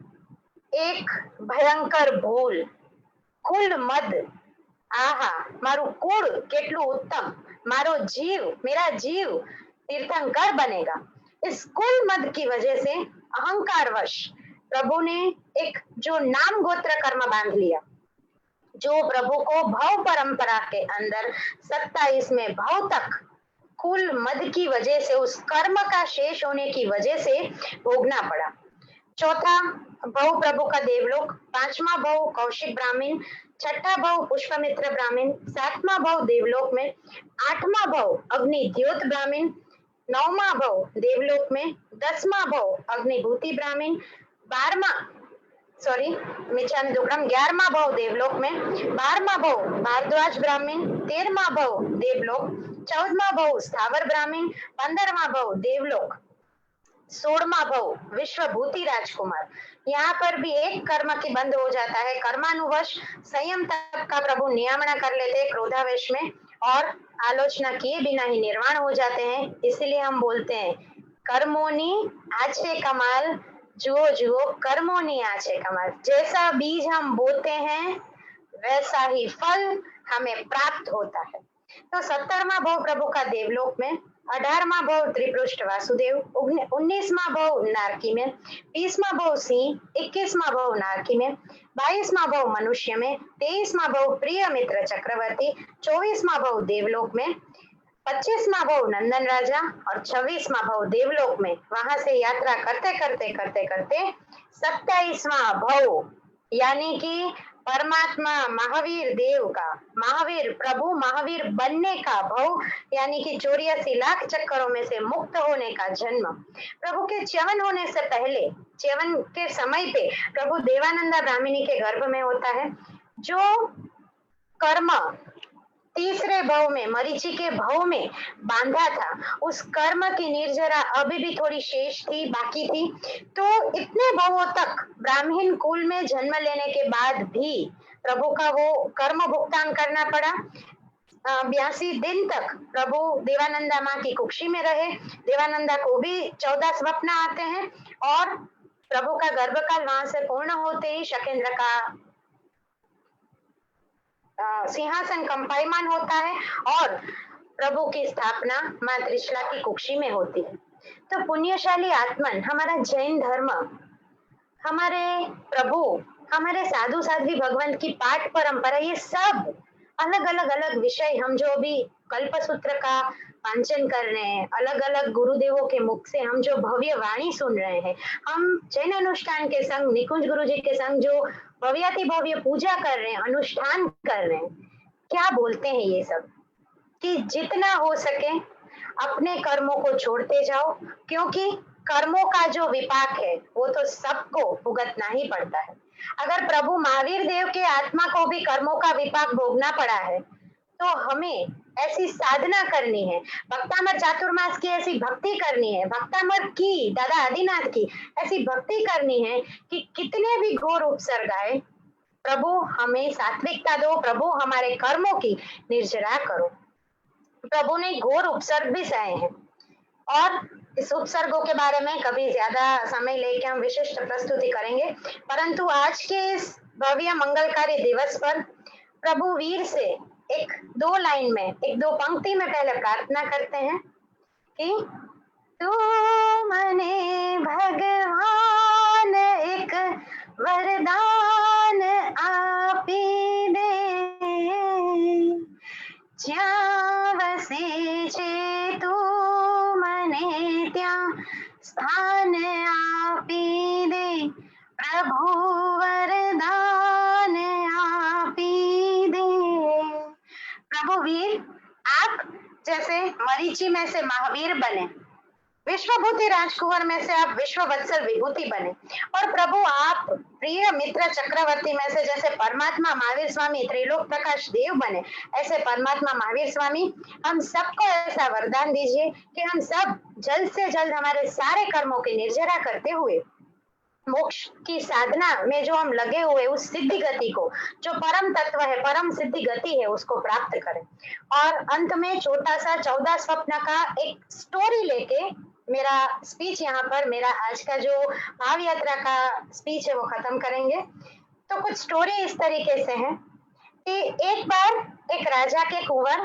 एक भयंकर भूल, कुल मद, आहा मारू कुल केटलू उत्तम, मारो जीव, मेरा जीव तीर्थंकर बनेगा। इस कुल मद की वजह से अहंकारवश प्रभु ने एक जो नाम गोत्र कर्म बांध लिया, जो प्रभु को भव परंपरा के अंदर 27वें भव तक कुल मद की वजह से, उस कर्म का शेष होने की वजह से भोगना पड़ा। चौथा भव प्रभु का देवलोक, पांचवा भव कौशिक ब्राह्मण, छठा भव पुष्पमित्र ब्राह्मण, सातवां भव देवलोक में, आठवां भव अग्नि द्योत ब्राह्मण, नौवां भव देवलोक में, 10वां भव अग्निभूति ब्राह्मण, 11वां भव देवलोक में, 12वां भव भारद्वाज ब्राह्मण, 13वां भव देवलोक, 14वां भव स्थावर ब्राह्मण, 15वां भव देवलोक, 16वां भव विश्वभूति राजकुमार। यहाँ पर भी एक कर्म की बंद हो जाता है, कर्मानुवश संयम तक का प्रभु नियामना कर लेते हैं क्रोधावेश में और आलोचना किए बिना ही निर्वाण हो जाते हैं। इसलिए हम बोलते हैं कर्मोनी आछे कमाल, जुओ जुओ कर्मोनी आछे कमाल। जैसा बीज हम बोते हैं वैसा ही फल हमें प्राप्त होता है। तो 17वां भव प्रभु का देवलोक में, 18वां भव त्रिपृष्ठ वासुदेव, 19वां भव नारकी में, 20वां भव सिंह, 21वां भव नारकी में, 22वां भव मनुष्य में, 23वां भव प्रिय मित्र चक्रवर्ती, 24वां भव देवलोक में, 25वां भव नंदन राजा और 26वां भव देवलोक में। वहां से यात्रा करते करते करते करते 27वां भव यानी कि परमात्मा महावीर देव का, महावीर प्रभु महावीर बनने का भव यानी कि 84 लाख चक्करों में से मुक्त होने का जन्म, प्रभु के च्यवन होने से पहले, च्यवन के समय पे प्रभु देवानंदा ब्राह्मणी के गर्भ में होता है। जो कर्म तीसरे भव में, मरीचि के भव में बांधा था, उस कर्म की निर्जरा अभी भी थोड़ी शेष थी, बाकी थी। तो इतने भवों तक ब्राह्मण कुल में जन्म लेने के बाद भी प्रभु का वो कर्म भुगतान करना पड़ा। 82 दिन तक प्रभु देवानंदा माँ की कुक्षी में रहे। देवानंदा को भी 14 स्वप्न आते हैं और प्रभु का गर्भकाल वहां से पूर्ण होते ही शकेंद्र का सिंहासन कंपायमान होता है और प्रभु की स्थापना मां त्रिशला की कुक्षी में होती है। तो पुण्यशाली आत्मन, हमारा जैन धर्म, हमारे प्रभु, हमारे साधु साध्वी भगवंत की पाठ परंपरा, ये सब अलग अलग अलग विषय हम जो अभी कल्पसूत्र का वांचन कर रहे हैं, अलग अलग गुरुदेवों के मुख से हम जो भव्य वाणी सुन रहे हैं, हम जैन अनुष्ठान के संग निकुंज गुरु जी के संग जो भव्याति भव्य पूजा कर रहे हैं, अनुष्ठान कर रहे हैं, क्या बोलते हैं ये सब कि जितना हो सके अपने कर्मों को छोड़ते जाओ, क्योंकि कर्मों का जो विपाक है वो तो सबको भुगतना ही पड़ता है। अगर प्रभु महावीर देव के आत्मा को भी कर्मों का विपाक भोगना पड़ा है तो हमें ऐसी साधना करनी है, भक्तामर चातुर्मास की ऐसी भक्ति करनी है, भक्तामर की, दादा आदिनाथ की ऐसी भक्ति करनी है कि कितने भी घोर उपसर्ग आए, प्रभु हमें सात्विकता दो, प्रभु हमारे कर्मों की निर्जरा करो। प्रभु ने घोर उपसर्ग भी सहे हैं और इस उपसर्गों के बारे में कभी ज्यादा समय लेके हम विशिष्ट प्रस्तुति करेंगे, परंतु आज के इस भव्य मंगलकारी दिवस पर प्रभु वीर से एक दो लाइन में, एक दो पंक्ति में पहले प्रार्थना करते हैं कि तू मने भगवान एक वरदान आपी दे, જ્યાં વસે છે તું મને ત્યાં સ્થાન આપી દે, પ્રભુ वरदान आपी दे। प्रभु वीर, आप जैसे मरीचि में से महावीर बने, विश्वभूति राजकुंवर में से आप विश्व वत्सल विभूति बने, और प्रभु आप प्रिय मित्र चक्रवर्ती में से जैसे परमात्मा महावीर स्वामी त्रिलोक प्रकाश देव बने, ऐसे परमात्मा महावीर स्वामी हम सबको ऐसा वरदान दीजिए कि हम सब जल्द से जल्द हमारे सारे कर्मों की निर्जरा करते हुए मोक्ष की साधना में जो हम लगे हुए उस सिद्धि गति को, जो परम तत्व है, परम सिद्धि गति है, उसको प्राप्त करें। और अंत में छोटा सा 14 स्वप्न का एक स्टोरी लेके मेरा स्पीच यहाँ पर, मेरा आज का जो भाव यात्रा का स्पीच है वो खत्म करेंगे। तो कुछ स्टोरी इस तरीके से है कि एक बार एक राजा के कुंवर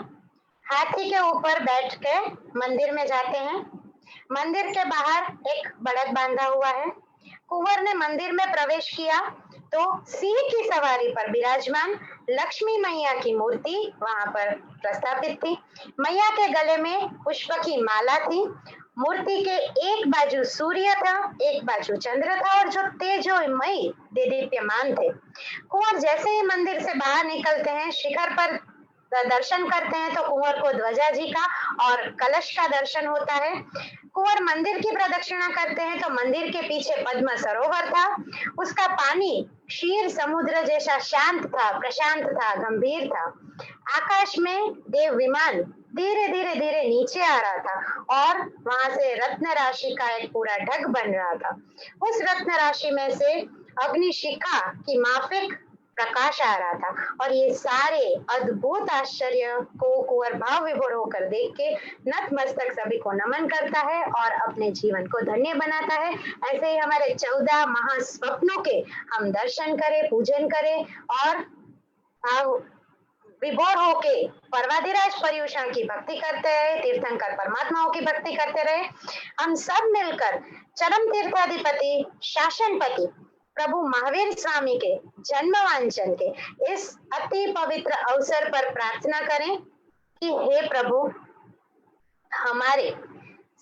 हाथी के ऊपर बैठ के मंदिर में जाते हैं। मंदिर के बाहर एक बड़द बांधा हुआ है। कुंवर ने मंदिर में प्रवेश किया तो सिंह की सवारी पर विराजमान लक्ष्मी मैया की मूर्ति वहां पर प्रस्थापित थी। मैया के गले में पुष्प की माला थी। मूर्ति के एक बाजू सूर्य था, एक बाजू चंद्र था और जो तेजोमय दीप्यमान थे। कुंवर जैसे ही मंदिर से बाहर निकलते हैं, शिखर पर दर्शन करते हैं तो कुंवर को ध्वजा जी का और कलश का दर्शन होता है। कुंवर मंदिर की प्रदक्षिणा करते हैं तो मंदिर के पीछे पद्म सरोवर था। उसका पानी क्षीर समुद्र जैसा शांत था, प्रशांत था, गंभीर था। आकाश में देव विमान धीरे धीरे धीरे नीचे आ रहा था और वहां से रत्न राशि का एक पूरा ढग बन रहा था। उस रत्न राशि में से अग्निशिखा की माफिक प्रकाश आ रहा था और ये सारे अद्भुत आश्चर्य को कुंवर भाव विभोर होकर देख के नतमस्तक सभी को नमन करता है और अपने जीवन को धन्य बनाता है। ऐसे ही हमारे 14 महास्वप्नों के हम दर्शन करें, पूजन करें और विभोर होके पर्वतिराज पर्युषण की भक्ति करते रहे, तीर्थंकर परमात्माओं की भक्ति करते रहे। हम सब मिलकर चरम तीर्थाधिपति शासनपति प्रभु महावीर स्वामी के जन्म वांचन के इस अति पवित्र अवसर पर प्रार्थना करें कि हे प्रभु, हमारे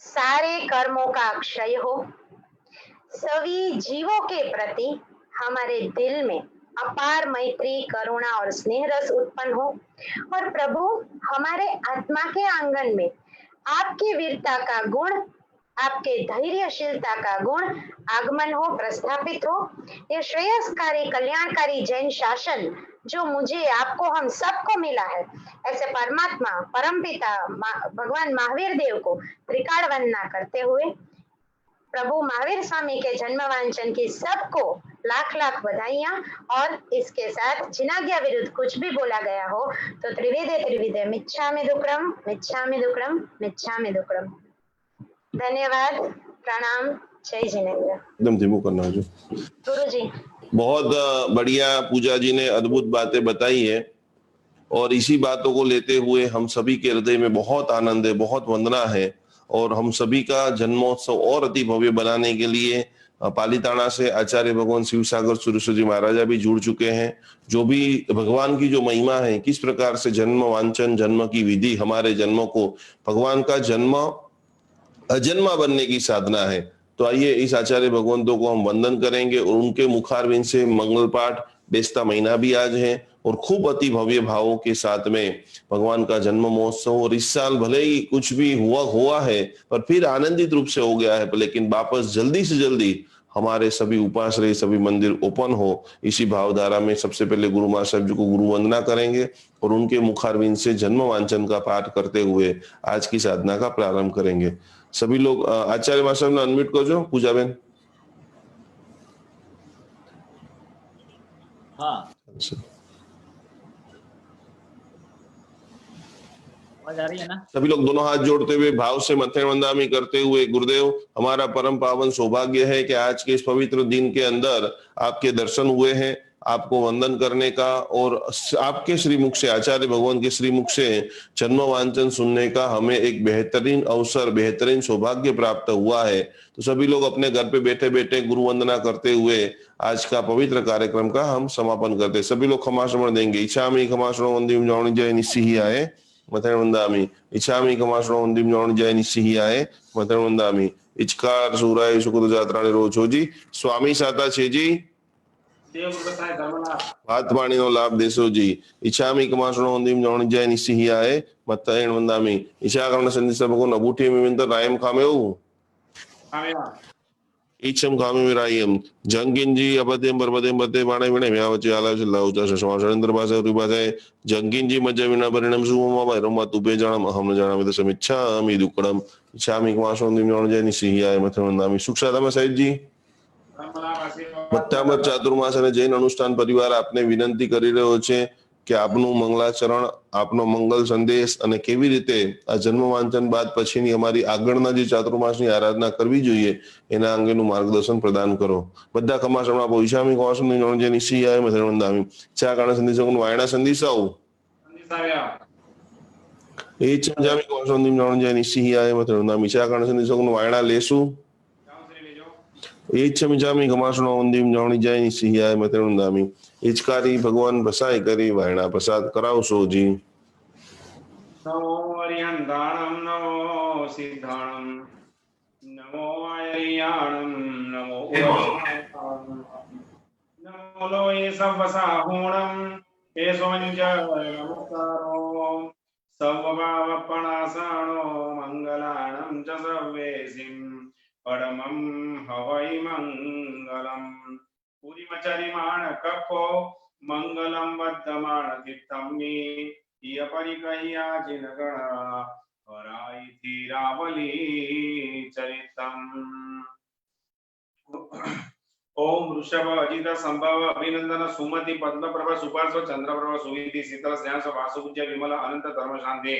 सारे कर्मों का क्षय हो, सभी जीवों के प्रति हमारे दिल में अपार मैत्री, करुणा और स्नेह रस उत्पन्न हो, और प्रभु हमारे आत्मा के आंगन में आपकी वीरता का गुण, आपके धैर्यशीलता का गुण आगमन हो, प्रस्थापित हो। ये श्रेयस्कारी कल्याणकारी जैन शासन जो मुझे, आपको, हम सबको मिला है, ऐसे परमात्मा परमपिता भगवान महावीर देव को त्रिकाल वंदना करते हुए प्रभु महावीर स्वामी के जन्म वांचन की सबको लाख लाख बधाइयां। और इसके साथ जिनाज्ञा विरुद्ध कुछ भी बोला गया हो तो त्रिविधे मिच्छामि दुक्कडम मिच्छामि दुक्कडम मिच्छामि दुक्कडम। धन्यवाद, प्रणाम, जय जिनेंद्र। एकदम धीमो करना है जो गुरु जी। बहुत बढ़िया पूजा जी ने अद्भुत बातें बताई है, और इसी बातों को लेते हुए हम सभी के हृदय में बहुत आनंद है, बहुत वंदना है, और हम सभी का जन्मोत्सव और अति भव्य बनाने के लिए पालीताना से आचार्य भगवान शिवसागर सुरेश्वर जी महाराजा भी जुड़ चुके हैं। जो भी भगवान की जो महिमा है, किस प्रकार से जन्म वांचन, जन्म की विधि हमारे जन्मों को, भगवान का जन्म अजन्मा बनने की साधना है। तो आइए इस आचार्य भगवंतों को हम वंदन करेंगे, और उनके मुखारविंद से मंगल पाठ, बेस्ता महीना भी आज है, और खूब अति भव्य भावों के साथ में भगवान का जन्म महोत्सव। और इस साल भले ही कुछ भी हुआ है, पर फिर आनंदित रूप से हो गया है, लेकिन वापस जल्दी से जल्दी हमारे सभी उपाश्रय, सभी मंदिर ओपन हो, इसी भावधारा में सबसे पहले गुरु महाराज साहब जी को गुरु वंदना करेंगे, और उनके मुखारविंद से जन्म वांचन का पाठ करते हुए आज की साधना का प्रारंभ करेंगे। सभी लोग आचार्य महाराज साहब ने अनम्यूट कर जो, पूजा बहन। हाँ, आवाज आ रही है ना? सभी लोग दोनों हाथ जोड़ते हुए भाव से मथे वंदनामि करते हुए, गुरुदेव, हमारा परम पावन सौभाग्य है कि आज के इस पवित्र दिन के अंदर आपके दर्शन हुए हैं, आपको वंदन करने का, और आपके श्रीमुख से, आचार्य भगवान के श्रीमुख से जन्म वांचन सुनने का हमें एक बेहतरीन अवसर, बेहतरीन सौभाग्य प्राप्त हुआ है। तो सभी लोग अपने घर पे बैठे बैठे गुरु वंदना करते हुए आज का पवित्र कार्यक्रम का हम समापन करते। सभी लोग क्षमाश्रवण देंगे। इच्छामि क्षमाश्रवण वंदिम जौण जय निस्सिहियाय मथन वंदामि। इच्छामि क्षमाश्रवण वंदिम जौण जय निस्सिहियाय मथन वंदामि। इचकार सूराय सुकृत जात्राणे रोज हो जी। स्वामी साता छे जी, भात पाणी नो लाभ देशो जी। इच्छामि क्षमाश्रवण वंदिम जौण जय निस्सिहियाय मथन वंदामि। ईशा कर्ण संदेश भगवान अबूठी मिमिंत रायम खामेऊ इच्छम कामी विरायम जंगिंजी अपत्यम परपत्यम पत्ते बाणे विणे म्यावचे आलावचे लाउचा शशमाशरेंद्र भाषा रुभाषाय जंगिंजी मज्ज विना परिणम सुममा भैरम तुपे जाणम अहम न जाणामि तस्मिच्छामि दुक्कडम। इच्छामि क्षमाश्रवण जौण जय निस्सिहियाय मथन वंदामि। सुख सादामा साहिब जी, મત્યામત ચાતુર્માસ અને જૈન અનુષ્ઠાન પરિવાર આપને વિનંતી કરી રહ્યો છે કે આપનું મંગલાચરણ, આપનો મંગલ સંદેશ અને કેવી રીતે આ જન્મ વાંચન બાદ પછીની અમારી આગળના જે ચાતુર્માસની આરાધના કરવી જોઈએ એના અંગેનું માર્ગદર્શન પ્રદાન કરો। બધા કમાસણ આપો। ઈશામી કમાસણ જણ જે નિશ્ચિયાય મથન વંદામી। ચા કારણે સંદેશોનું વાયણા સંદેશાઓ એ ચંજામી કમાસણ જણ જે નિશ્ચિયાય મથન વંદામી। ચા કારણે સંદેશોનું વાયણા લેશું इच्छामि क्षमाश्रवण वंदिम जौण जय निस्सिहियाय मथन वंदामि। इचकारी भगवान बसाई करी वायणा प्रसाद करावशो जी। नमो अरिहंताणं नमो सिद्धाणं नमो आयरियाणं नमो नमो लोये सवसाहूणं एसोंज नमस्कारो सर्वभावपणासाणो मंगलाणं च सर्वेसिं परमं हवै मंगलम। पूरिमचरिमाण कपो मंगलम वर्धमान तीर्थम्मि य परिकह्या जिनगणा हराई थी रावली चरितम। ओम वृषभ अजित संभव अभिनंदन सुमति पद्मप्रभ सुपार्श्व चंद्रप्रभ सुविधि शीतल स्नेह वासुपूज्य विमल अनंत धर्म शांति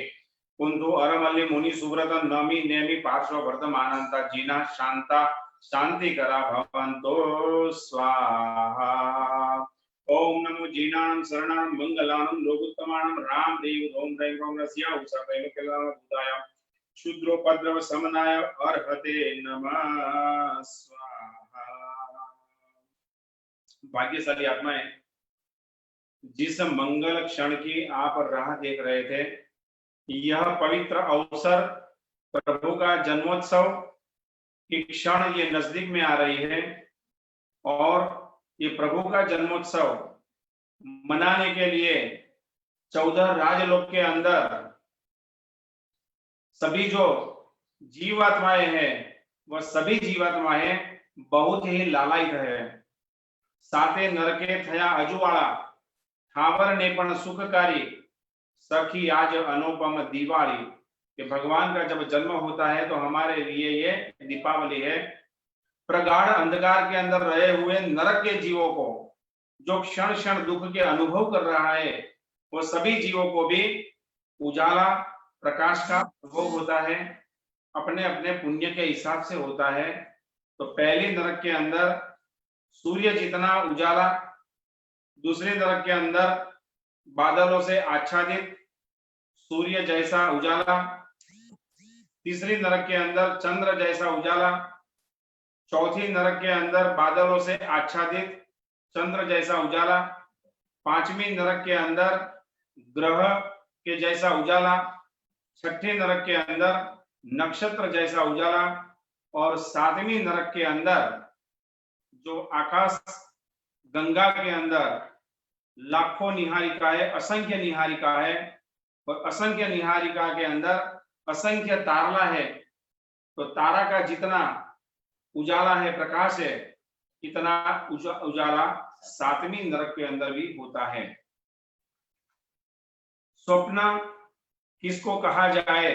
कुंतु अरमल्ली मुनि सुव्रत नमी नेमि पार्श्व वर्धमानंता जीना शांता शांति करा भवंतो स्वाहा। ओम नमो जीनानं शरणानं मंगलानं लोकोत्तमानं राम देव ओम ह्रीं ह्रीं रस्या उषा त्रैलोक्यलाय बुधाय शूद्रोपद्रव समनाय अर्हते नमः स्वाहा। भाग्यशाली आत्माएं, जिस मंगल क्षण की आप राह देख रहे थे, यह पवित्र अवसर प्रभु का जन्मोत्सव की क्षण ये नजदीक में आ रही है और ये प्रभु का जन्मोत्सव मनाने के लिए 14 राजलोक के अंदर सभी जो जीवात्माएं हैं वह सभी जीवात्माएं बहुत ही लालायित है। साते नरके थया अजुवाड़ा ठावर ने पण सुखकारी सखी आज अनुपम दिवाली। कि भगवान का जब जन्म होता है तो हमारे लिए ये दीपावली है। प्रगाढ़ अंधकार के अंदर रहे हुए नरक के जीवों को जो क्षण क्षण दुख के अनुभव कर रहा है, वो सभी जीवों को भी उजाला प्रकाश का अनुभव होता है, अपने अपने पुण्य के हिसाब से होता है। तो पहली नरक के अंदर सूर्य जितना उजाला, दूसरे नरक के अंदर बादलों से आच्छादित सूर्य जैसा उजाला, तीसरी नरक के अंदर चंद्र जैसा उजाला, चौथी नरक के अंदर बादलों से आच्छादित चंद्र जैसा उजाला, पांचवी नरक के अंदर ग्रह के जैसा उजाला, छठी नरक के अंदर नक्षत्र जैसा उजाला और सातवीं नरक के अंदर जो आकाश गंगा के अंदर लाखों निहारिका है, असंख्य निहारिका है और असंख्य निहारिका के अंदर असंख्य तारला है। तो तारा का जितना उजाला है, प्रकाश है, इतना उजाला सातवीं नरक के अंदर भी होता है। स्वप्न किसको कहा जाए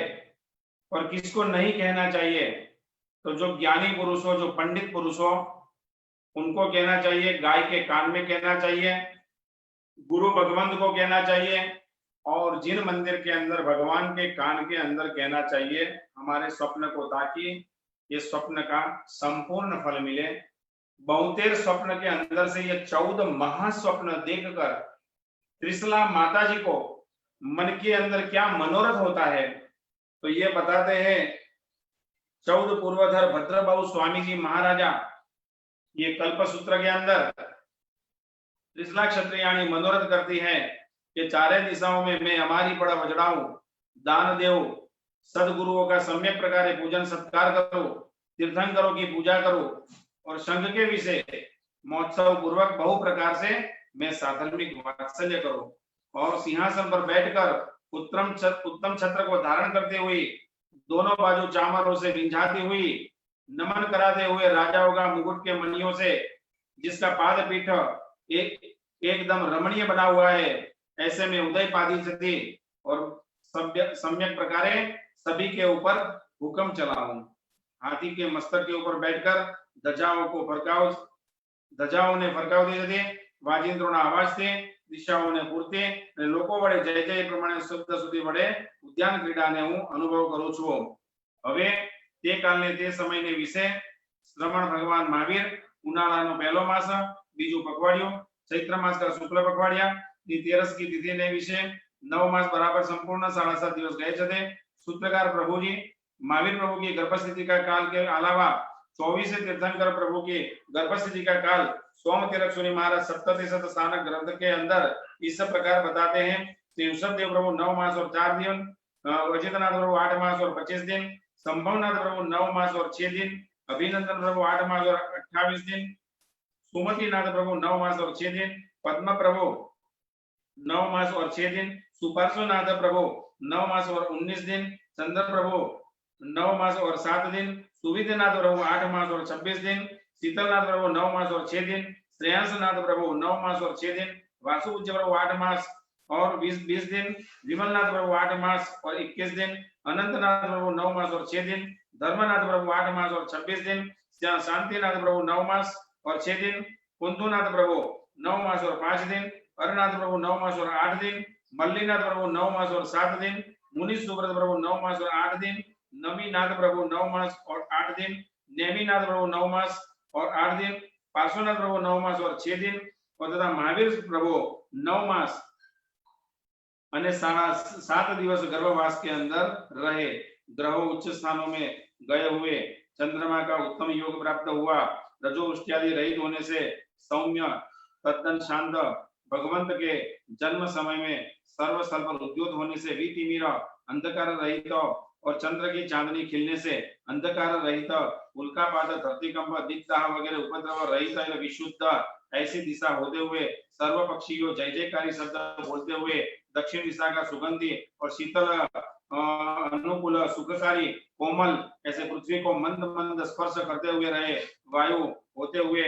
और किसको नहीं कहना चाहिए? तो जो ज्ञानी पुरुष हो, जो पंडित पुरुष हो, उनको कहना चाहिए, गाय के कान में कहना चाहिए, गुरु भगवंत को कहना चाहिए और जिन मंदिर के अंदर भगवान के कान के अंदर कहना चाहिए हमारे स्वप्न को, ताकि ये स्वप्न का संपूर्ण फल मिले। 72 स्वप्न के अंदर से ये 14 महास्वप्न देखकर त्रिशला माता जी को मन के अंदर क्या मनोरथ होता है, तो ये बताते हैं 14 पूर्वधर भद्रबाहु स्वामी जी महाराजा, ये कल्पसूत्र के अंदर त्रिशला क्षत्रियाणी मनोरथ करती है कि चारे दिशाओं में मैं हमारी पड़ा वजड़ाऊं, दान देव, सदगुरुओं का सम्यक प्रकार पूजन सत्कार करो, तीर्थंकरों की पूजा करो और संघ के विषय महोत्सव पूर्वक बहु प्रकार से मैं साधर्मिक वात्सल्य करो और सिंहासन पर बैठकर उत्तम छत्र को धारण करते हुए दोनों बाजू चामरों से विंझाती हुई नमन कराते हुए राजाओं का मुकुट के मणियों से जिसका पाद पीठ एकदम रमणीय बना हुआ है, ऐसे में उदय पादी सती और सम्यक प्रकारे सभी के ऊपर हुक्म चलाऊं। हाथी के मस्तक के ऊपर बैठकर ध्वजाओं को फरकाओ, ध्वजाओं ने फरकाव दे दे, वाजिंत्रोना आवाज से दिशाओं ने पूर्ते लोको वडे जय जय प्रमाणे शब्द सुधी वडे उद्यान क्रीडाने हूँ अनुभव करू छू। हवे ते कालने ते समयने विषे श्रवण भगवान महावीर उनाळानो पहेलो मास, बीजो पखवाडियो चैत्र मास का शुक्ल पखवाडिया नी 13 की तिथि ने विषे 9 मास बराबर संपूर्ण 7.5 दिवस गए छे। सूत्रकार प्रभु जी महावीर प्रभु की गर्भस्थिति का काल के अलावा 24 तीर्थंकर प्रभु की गर्भस्थिति का काल सोम तीरथ सुनी महाराज सप्ततिशत स्थानक ग्रंथ के अंदर इस प्रकार बताते हैं। श्री ऋषभ देव प्रभु 9 मास और 4 दिन, अजितनाथ प्रभु 8 मास और 25 दिन, संभवनाथ प्रभु 9 मास और 6 दिन, अभिनंदन प्रभु 8 मास और 28 दिन, सुमतिनाथ प्रभु 9 मास और 6 दिन, पद्म प्रभु 9 मास और 6 दिन, सुपार्श्वनाथ प्रभु 9 मास और 19 दिन, चंद्र प्रभु 9 मास और 7 दिन, सुविद्यनाथ प्रभु 8 मास और 26 दिन, शीतलनाथ प्रभु 9 मास और 6 दिन, श्रेयांसनाथ प्रभु 9 मास और 6 दिन, वासुपूज्य प्रभु 8 मास और 20 दिन, विमलनाथ प्रभु 8 मास और 21 दिन, अनंतनाथ प्रभु 9 मास और 6 दिन, धर्मनाथ प्रभु 8 मास और 26 दिन, शांतिनाथ प्रभु 9 मास और 6 दिन, कुंतुनाथ प्रभु 9 मास और 5 दिन, अरनाथ प्रभु 9 मास और 8 दिन, मल्लीनाथ प्रभु 9 मास और 7 दिन, मुनि सुब्रत प्रभु 9 मास और 8 दिन, नवीनाथ प्रभु 9 मास और 8 दिन, नेमीनाथ प्रभु 9 मास और 8 दिन, पार्श्वनाथ प्रभु 9 मास और 6 दिन, और तथा महावीर प्रभु 9 मास અને 7 દિવસ गर्भवास के अंदर रहे। ग्रहों उच्च स्थानों में गए हुए, चंद्रमा का उत्तम योग प्राप्त हुआ, रजो वृष्टि रहित होने से सौम्य तद्दन शांत, भगवंत के जन्म समय में सर्व सर्व उद्योत होने से वीतिमीर अंधकार रहित और चंद्र की चांदनी खिलने से अंधकार रहित, उल्कापात, धरतीकंप, दिग्दाह वगैरह उपद्रव रहित विशुद्ध ऐसी दिशा होते हुए सर्व पक्षियों जय जयकारी शब्द बोलते हुए दक्षिण दिशा का सुगंधी और शीतल अनुकूल सुखकारी कोमल ऐसे पृथ्वी को मंद मंद स्पर्श करते हुए रहे। वायु होते हुए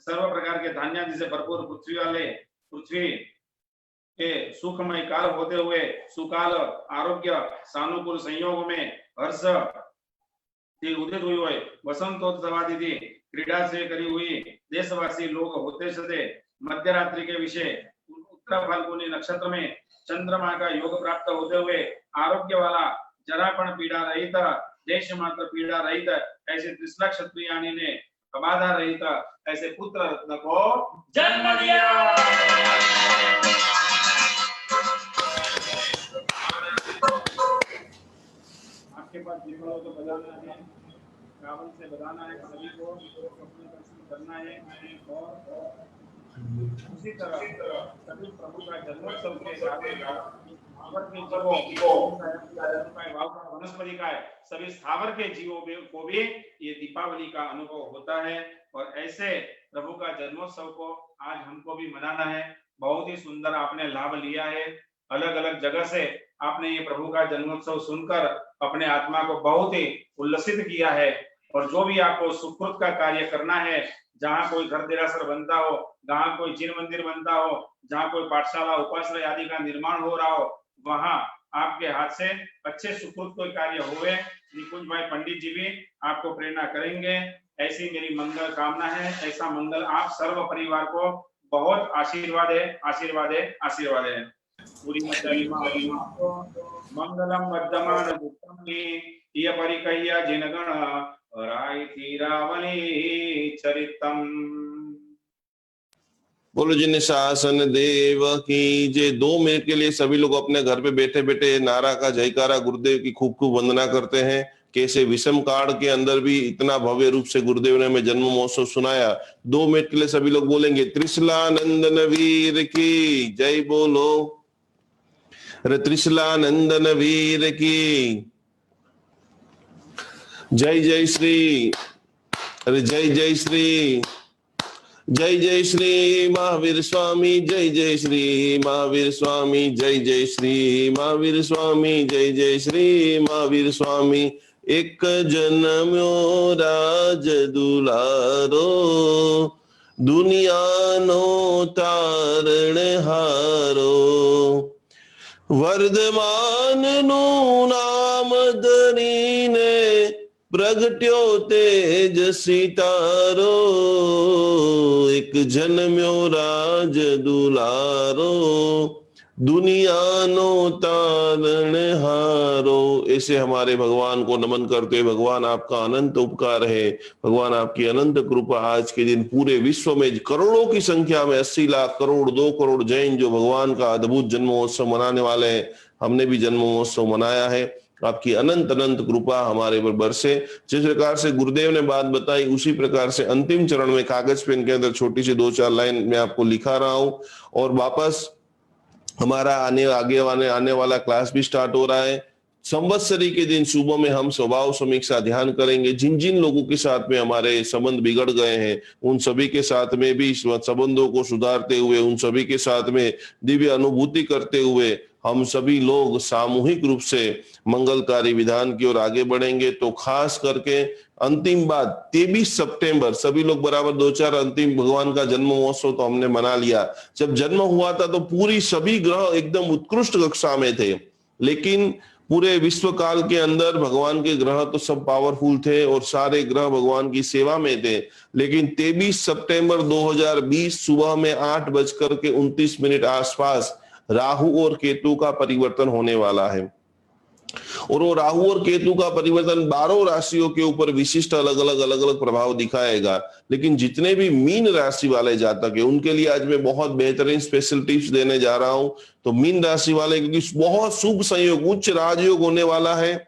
सर्व प्रकार के धान्यादि से भरपूर पृथ्वी के सुखमय काल होते हुए सुकाल आरोग्य सानुकूल संयोग में हर्ष से उदित हुई हुए वसंतोत्सवादि क्रीड़ा से करी हुई देशवासी लोग होते सदे मध्यरात्रि के विषय उत्तर फाल्गुनी नक्षत्र में चंद्रमा का योग प्राप्त होते हुए आरोग्य वाला जरापण पीड़ा रहित देश मात्र पीड़ा रहित ऐसे त्रिशला क्षत्रियाणी ने बाधा रहित ऐसे पुत्र रत्न को जन्म दिया। आपके पास जीवन तो बजाना है, रावण से बजाना है, सभी को अपने दर्शन करना है और उसी तरह सभी प्रभु का जन्मोत्सव के वनस्पति का सभी स्थावर के जीवों को भी ये दीपावली का अनुभव होता है। और ऐसे प्रभु का जन्मोत्सव को आज हमको भी मनाना है। बहुत ही सुंदर आपने लाभ लिया है। अलग अलग जगह से आपने ये प्रभु का जन्मोत्सव सुनकर अपने आत्मा को बहुत ही उल्लसित किया है। और जो भी आपको सुकृत का कार्य करना है, जहाँ कोई घर देरासर बनता हो, जहाँ कोई जिन मंदिर बनता हो, जहाँ कोई पाठशाला उपाश्रय आदि का निर्माण हो रहा हो, वहाँ आपके हाथ से अच्छे सुकृत कोई कार्य हुए। निकुंज भाई पंडित जी भी आपको प्रेरणा करेंगे, ऐसी मेरी मंगल कामना है। ऐसा मंगल आप सर्व परिवार को बहुत आशीर्वाद है, आशीर्वाद है, आशीर्वाद है। पूरी मंगलम वर्धमान दुःखम ये परिकह्य जिनगण राय रावणी चरितम। बोलो जिन शासन देव की जय। 2 मिनट के लिए सभी लोग अपने घर पे बैठे बैठे नारा का जयकारा गुरुदेव की खूब खूब वंदना करते हैं। कैसे विषम काल के अंदर भी इतना भव्य रूप से गुरुदेव ने हमें जन्म महोत्सव सुनाया। 2 मिनट के लिए सभी लोग बोलेंगे त्रिशला नंदन वीर की जय बोलो। अरे त्रिशला नंदन वीर की जय जय श्री। अरे जय जय श्री, जय जय श्री महावीर स्वामी, जय जय श्री महावीर स्वामी, जय जय श्री महावीर स्वामी, जय जय श्री महावीर स्वामी। एक जन्म्यो राज दुलारो दुनिया नो तारण हारो। वर्धमान नु नाम धरीने प्रगट्यो तेज सितारो। एक जन्म्यो राज दुलारो दुनिया नो तारण हारो। ऐसे हमारे भगवान को नमन करते हुए, भगवान आपका अनंत उपकार है, भगवान आपकी अनंत कृपा। आज के दिन पूरे विश्व में करोड़ों की संख्या में 80 लाख करोड़ 2 करोड़ जैन जो भगवान का अद्भुत जन्म महोत्सव मनाने वाले हैं। हमने भी जन्म महोत्सव मनाया है। आपकी अनंत अनंत कृपा हमारे पर बरसे। जिस प्रकार से गुरुदेव ने बात बताई उसी प्रकार से अंतिम चरण में कागज पेन के अंदर छोटी सी 2-4 लाइन में आपको लिखा रहा हूं। और वापस हमारा आने वाला क्लास भी स्टार्ट हो रहा है। संवत्सरी के दिन सुबह में हम स्वभाव समीक्षा ध्यान करेंगे। जिन जिन लोगों के साथ में हमारे संबंध बिगड़ गए हैं उन सभी के साथ में भी संबंधों को सुधारते हुए, उन सभी के साथ में दिव्य अनुभूति करते हुए हम सभी लोग सामूहिक रूप से मंगलकारी विधान की ओर आगे बढ़ेंगे। तो खास करके अंतिम बात 23 सितंबर सभी लोग बराबर 2-4 अंतिम भगवान का जन्म महोत्सव तो हमने मना लिया। जब जन्म हुआ था तो पूरी सभी ग्रह एकदम उत्कृष्ट कक्षा में थे, लेकिन पूरे विश्व काल के अंदर भगवान के ग्रह तो सब पावरफुल थे और सारे ग्रह भगवान की सेवा में थे। लेकिन 23 सितंबर 2020 सुबह में 8:29 आसपास राहु और केतु का परिवर्तन होने वाला है। और वो राहु और केतु का परिवर्तन 12 राशियों के ऊपर विशिष्ट अलग अलग प्रभाव दिखाएगा। लेकिन जितने भी मीन राशि वाले जातक है उनके लिए आज मैं बहुत बेहतरीन स्पेशल टिप्स देने जा रहा हूं। तो मीन राशि वाले, क्योंकि बहुत शुभ संयोग, उच्च राजयोग होने वाला है,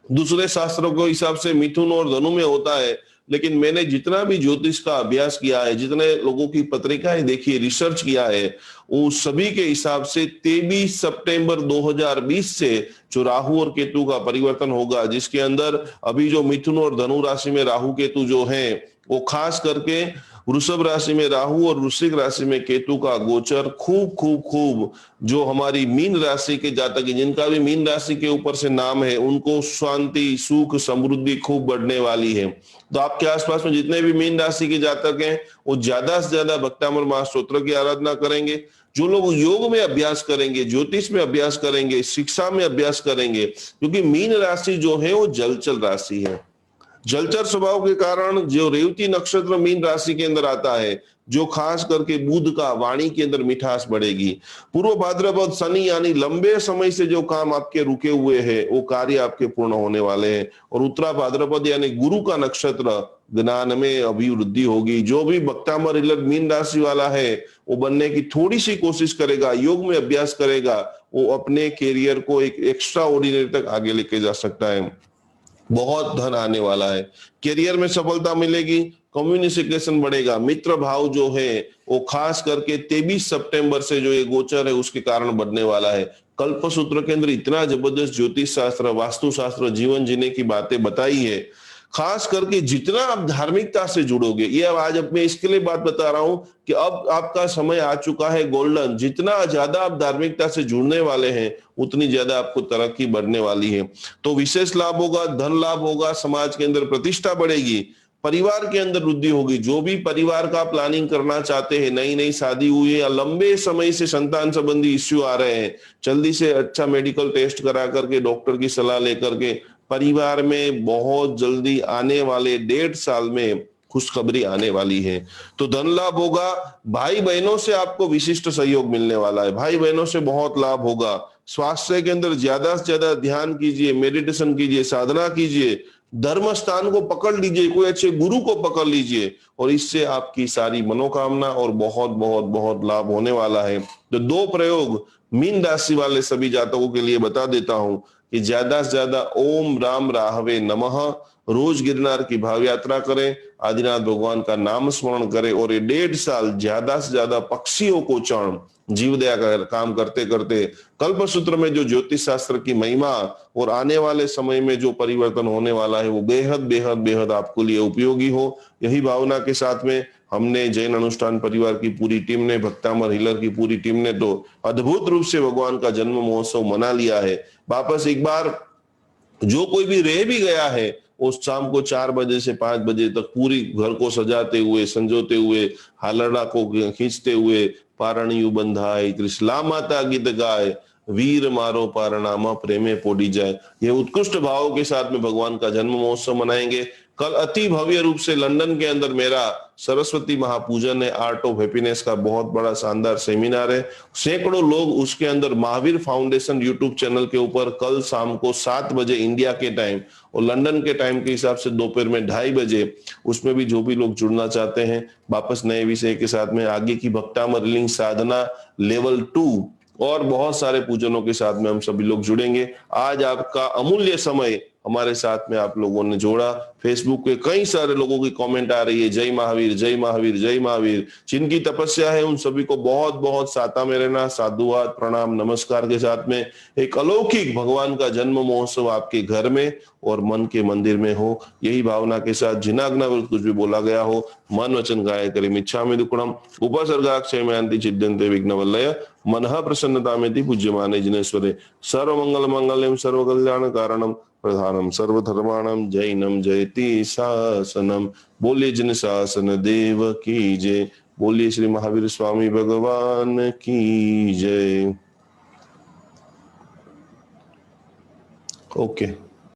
दूसरे शास्त्रों के हिसाब से मिथुन और धनु में होता है। लेकिन मैंने जितना भी ज्योतिष का अभ्यास किया है, जितने लोगों की पत्रिकाएं देखी है, रिसर्च किया है, वो सभी के हिसाब से 23 सितंबर 2020 से जो राहु और केतु का परिवर्तन होगा, जिसके अंदर अभी जो मिथुन और धनु राशि में राहु केतु जो है, वो खास करके वृषभ राशि में राहु और वृश्चिक राशि में केतु का गोचर खूब खूब खूब जो हमारी मीन राशि के जातक है, जिनका भी मीन राशि के ऊपर से नाम है, उनको शांति, सुख, समृद्धि खूब बढ़ने वाली है। तो आपके आसपास में जितने भी मीन राशि के जातक हैं वो ज्यादा से ज्यादा भक्तामृत महास्तोत्र की आराधना करेंगे। जो लोग योग में अभ्यास करेंगे, ज्योतिष में अभ्यास करेंगे, शिक्षा में अभ्यास करेंगे, क्योंकि मीन राशि जो है वो जलचर राशि है। जलचर स्वभाव के कारण जो रेवती नक्षत्र मीन राशि के अंदर आता है, जो खास करके बुध का वाणी के अंदर मिठास बढ़ेगी। पूर्व भाद्रपद शनि यानी लंबे समय से जो काम आपके रुके हुए हैं वो कार्य आपके पूर्ण होने वाले हैं। और उत्तरा भाद्रपद यानी गुरु का नक्षत्र, ज्ञान में अभिवृद्धि होगी। जो भी भक्तामर हिलर मीन राशि वाला है वो बनने की थोड़ी सी कोशिश करेगा, योग में अभ्यास करेगा, वो अपने कैरियर को एक एक्स्ट्रा ऑर्डिनरी तक आगे लेके जा सकता है। बहुत धन आने वाला है, करियर में सफलता मिलेगी, कम्युनिकेशन बढ़ेगा। मित्र भाव जो है वो खास करके 23 सितंबर से जो ये गोचर है उसके कारण बढ़ने वाला है। कल्पसूत्र के अंदर इतना जबरदस्त ज्योतिष शास्त्र, वास्तु शास्त्र, जीवन जीने की बातें बताई है। खास करके जितना आप धार्मिकता से जुड़ोगे, ये अब आज मैं इसके लिए बात बता रहा हूं कि अब आपका समय आ चुका है गोल्डन। जितना ज्यादा आप धार्मिकता से जुड़ने वाले हैं उतनी ज्यादा आपको तरक्की बढ़ने वाली है। तो विशेष लाभ होगा, धन लाभ होगा, समाज के अंदर प्रतिष्ठा बढ़ेगी, परिवार के अंदर वृद्धि होगी। जो भी परिवार का प्लानिंग करना चाहते हैं, नई नई शादी हुई है या लंबे समय से संतान संबंधी इश्यू आ रहे हैं, जल्दी से अच्छा मेडिकल टेस्ट करा करके, डॉक्टर की सलाह लेकर के, परिवार में बहुत जल्दी आने वाले 1.5 साल में खुशखबरी आने वाली है। तो धन लाभ होगा, भाई बहनों से आपको विशिष्ट सहयोग मिलने वाला है, भाई बहनों से बहुत लाभ होगा। स्वास्थ्य के अंदर ज्यादा से ज्यादा ध्यान कीजिए, मेडिटेशन कीजिए, साधना कीजिए, धर्म स्थान को पकड़ लीजिए, कोई अच्छे गुरु को पकड़ लीजिए, और इससे आपकी सारी मनोकामना और बहुत बहुत बहुत लाभ होने वाला है। तो 2 प्रयोग मीन राशि वाले सभी जातकों के लिए बता देता हूं कि ज्यादा से ज्यादा ओम राम राहवे नमः, रोज गिरनार की भाव यात्रा करें, आदिनाथ भगवान का नाम स्मरण करें, और ये 1.5 साल ज्यादा से ज्यादा पक्षियों को चरण जीवदया का काम करते करते कल्पसूत्र में जो ज्योतिष शास्त्र की महिमा और आने वाले समय में जो परिवर्तन होने वाला है वो बेहद बेहद बेहद आपको लिए उपयोगी हो। यही भावना के साथ में हमने जैन अनुष्ठान परिवार की पूरी टीम ने, भक्तामर हिलर की पूरी टीम ने तो अद्भुत रूप से भगवान का जन्म महोत्सव मना लिया है। वापस एक बार जो कोई भी रह भी गया है उस शाम को 4 बजे से 5 बजे तक पूरी घर को सजाते हुए, संजोते हुए, हालड़ा को खींचते हुए, पारणियु बंधाए कृष्णा माता गीत गाए, वीर मारो पारणामा प्रेमे पोड़ी जाए, ये उत्कृष्ट भाव के साथ में भगवान का जन्म महोत्सव मनाएंगे। कल अति भव्य रूप से लंदन के अंदर मेरा सरस्वती महापूजन है, आर्ट ऑफ हैप्पीनेस का बहुत बड़ा शानदार सेमिनार है। सैकड़ों लोग उसके अंदर महावीर फाउंडेशन यूट्यूब चैनल के ऊपर कल शाम को 7 बजे इंडिया के टाइम और लंदन के टाइम के हिसाब से दोपहर में 2:30 बजे, उसमें भी जो भी लोग जुड़ना चाहते हैं वापस नए विषय के साथ में आगे की भक्तामर हीलिंग साधना लेवल 2 और बहुत सारे पूजनों के साथ में हम सभी लोग जुड़ेंगे। आज आपका अमूल्य समय हमारे साथ में आप लोगों ने जोड़ा। फेसबुक पे कई सारे लोगों की कमेंट आ रही है, जय महावीर जय महावीर जय महावीर। जिनकी तपस्या है उन सभी को बहुत बहुत साता में रहना, साधुवाद, प्रणाम, नमस्कार के साथ में एक अलौकिक भगवान का जन्म महोत्सव आपके घर में और मन के मंदिर में हो। यही भावना के साथ जिनाग्ना कुछ भी बोला गया हो, मन वचन काया करिम इच्छामि दुक्कड़म उपसर्गाक्षयमयांति चिद्यन्ते विघ्नवल्लय मनः प्रसन्नतामेति पूज्यमाने जिनेश्वरे। सर्वमंगल मंगलम सर्वकल्याण कारणम प्रधानम सर्वधर्माणम जैनम जयति शासनम। बोलिए जिन शासन देव की जय, बोलिए श्री महावीर स्वामी भगवान की जय। ओके।